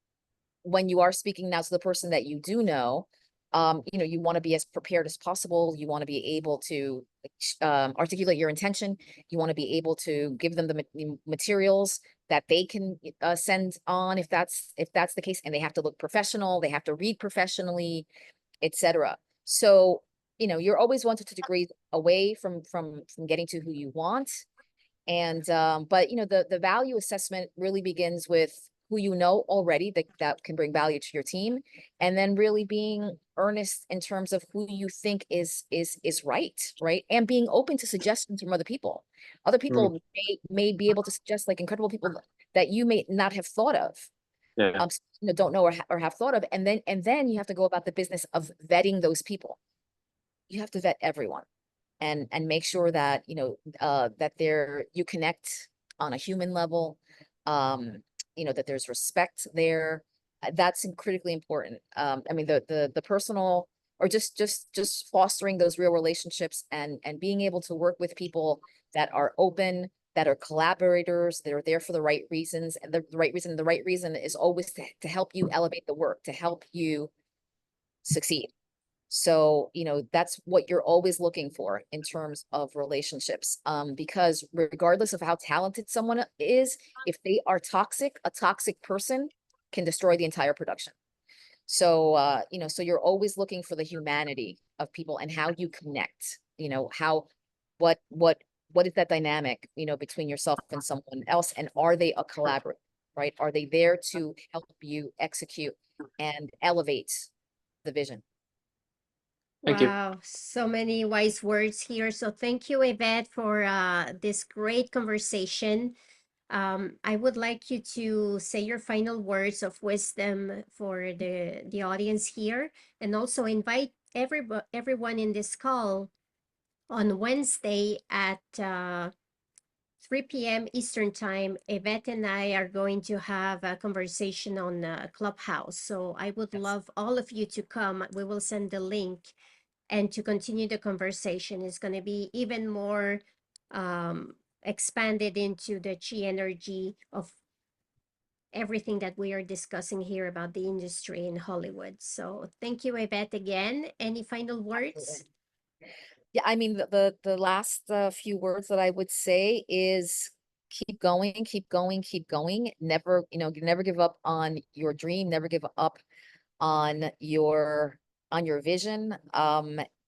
when you are speaking now to the person that you do know, you want to be as prepared as possible. You want to be able to articulate your intention. You want to be able to give them the materials that they can send on, if that's the case, and they have to look professional. They have to read professionally, etc. So you're always 1 to 2 degrees away from getting to who you want. And but the value assessment really begins with who you know already that can bring value to your team, and then really being earnest in terms of who you think is right, and being open to suggestions from other people. Other people may be able to suggest like incredible people that you may not have thought of, Yeah. don't know or have thought of, and then you have to go about the business of vetting those people. You have to vet everyone and make sure that that you connect on a human level, that there's respect there. That's critically important. I mean, the personal, or just fostering those real relationships and being able to work with people that are open, that are collaborators, that are there for the right reasons. And the right reason is always to help you elevate the work, to help you succeed. So, that's what you're always looking for in terms of relationships. Because regardless of how talented someone is, if they are toxic, a toxic person can destroy the entire production. So, so you're always looking for the humanity of people and how you connect, what is that dynamic, between yourself and someone else, and are they a collaborator, right? Are they there to help you execute and elevate the vision? Thank you. Wow, so many wise words here. So thank you, Yvette, for this great conversation. I would like you to say your final words of wisdom for the audience here, and also invite everyone in this call on Wednesday at 3 p.m. Eastern Time. Yvette and I are going to have a conversation on Clubhouse. So I would love all of you to come. We will send the link, and to continue the conversation. Is going to be even more expanded into the chi energy of everything that we are discussing here about the industry in Hollywood. So thank you, Yvette, again. Any final words? Yeah, I mean, the last few words that I would say is keep going, keep going, keep going. Never, never give up on your dream. Never give up on your vision.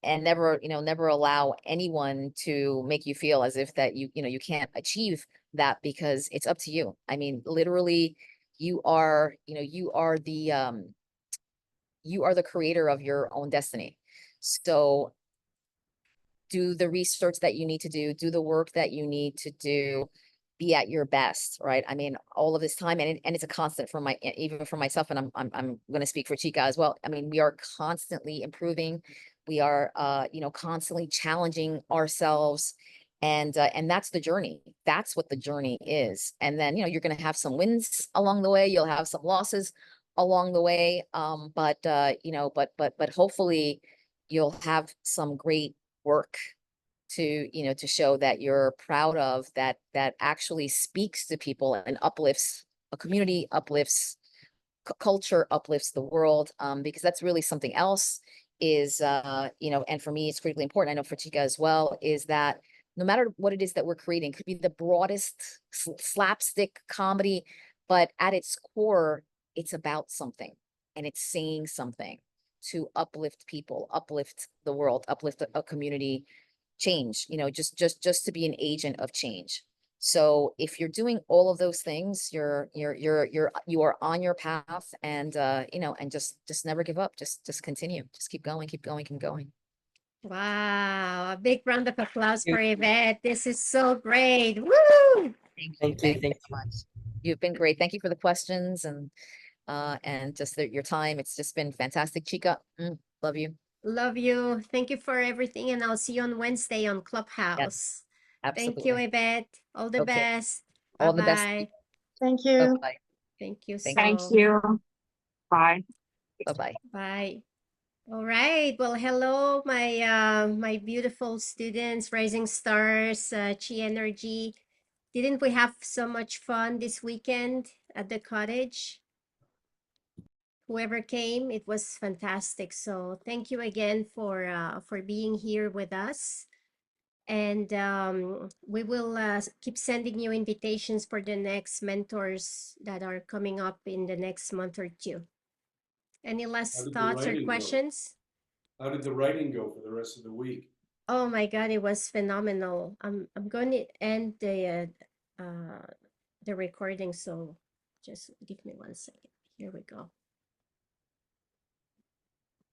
And never allow anyone to make you feel as if that you can't achieve that, because it's up to you. I mean, literally, you are the creator of your own destiny. So do the research that you need to do the work that you need to do, be at your best, right? I mean, all of this time, and it's a constant for even for myself, and I'm going to speak for Chica as well. I mean, we are constantly improving. We are, constantly challenging ourselves, and that's the journey. That's what the journey is. And then, you're going to have some wins along the way. You'll have some losses along the way. But hopefully you'll have some great work to show that you're proud of, that actually speaks to people and uplifts a community, uplifts culture, uplifts the world, because that's really something else is, and for me, it's critically important. I know for Chica as well, is that no matter what it is that we're creating, could be the broadest slapstick comedy, but at its core, it's about something, and it's saying something to uplift people, uplift the world, uplift a community, change, just to be an agent of change. So if you're doing all of those things, you are on your path, and and just never give up. Just continue. Just keep going, keep going, keep going. Wow, a big round of applause for Yvette. This is so great. Woo! Thank you so much. You've been great. Thank you for the questions and just your time. It's just been fantastic, Chica. Love you. Love you. Thank you for everything, and I'll see you on Wednesday on Clubhouse. Yes, thank you, absolutely. Yvette. All the Okay. best. All the best. Bye-bye. Thank you. Bye-bye. Thank you Thank so. Thank you. Bye. Bye-bye. Bye. All right. Well, hello, my beautiful students, rising stars, Chi Energy. Didn't we have so much fun this weekend at the cottage? Whoever came, it was fantastic. So thank you again for being here with us. And we will keep sending you invitations for the next mentors that are coming up in the next month or two. Any How last did the thoughts or writing go? questions? How did the writing go for the rest of the week? Oh my God, it was phenomenal. I'm going to end the recording, so just give me 1 second. Here we go.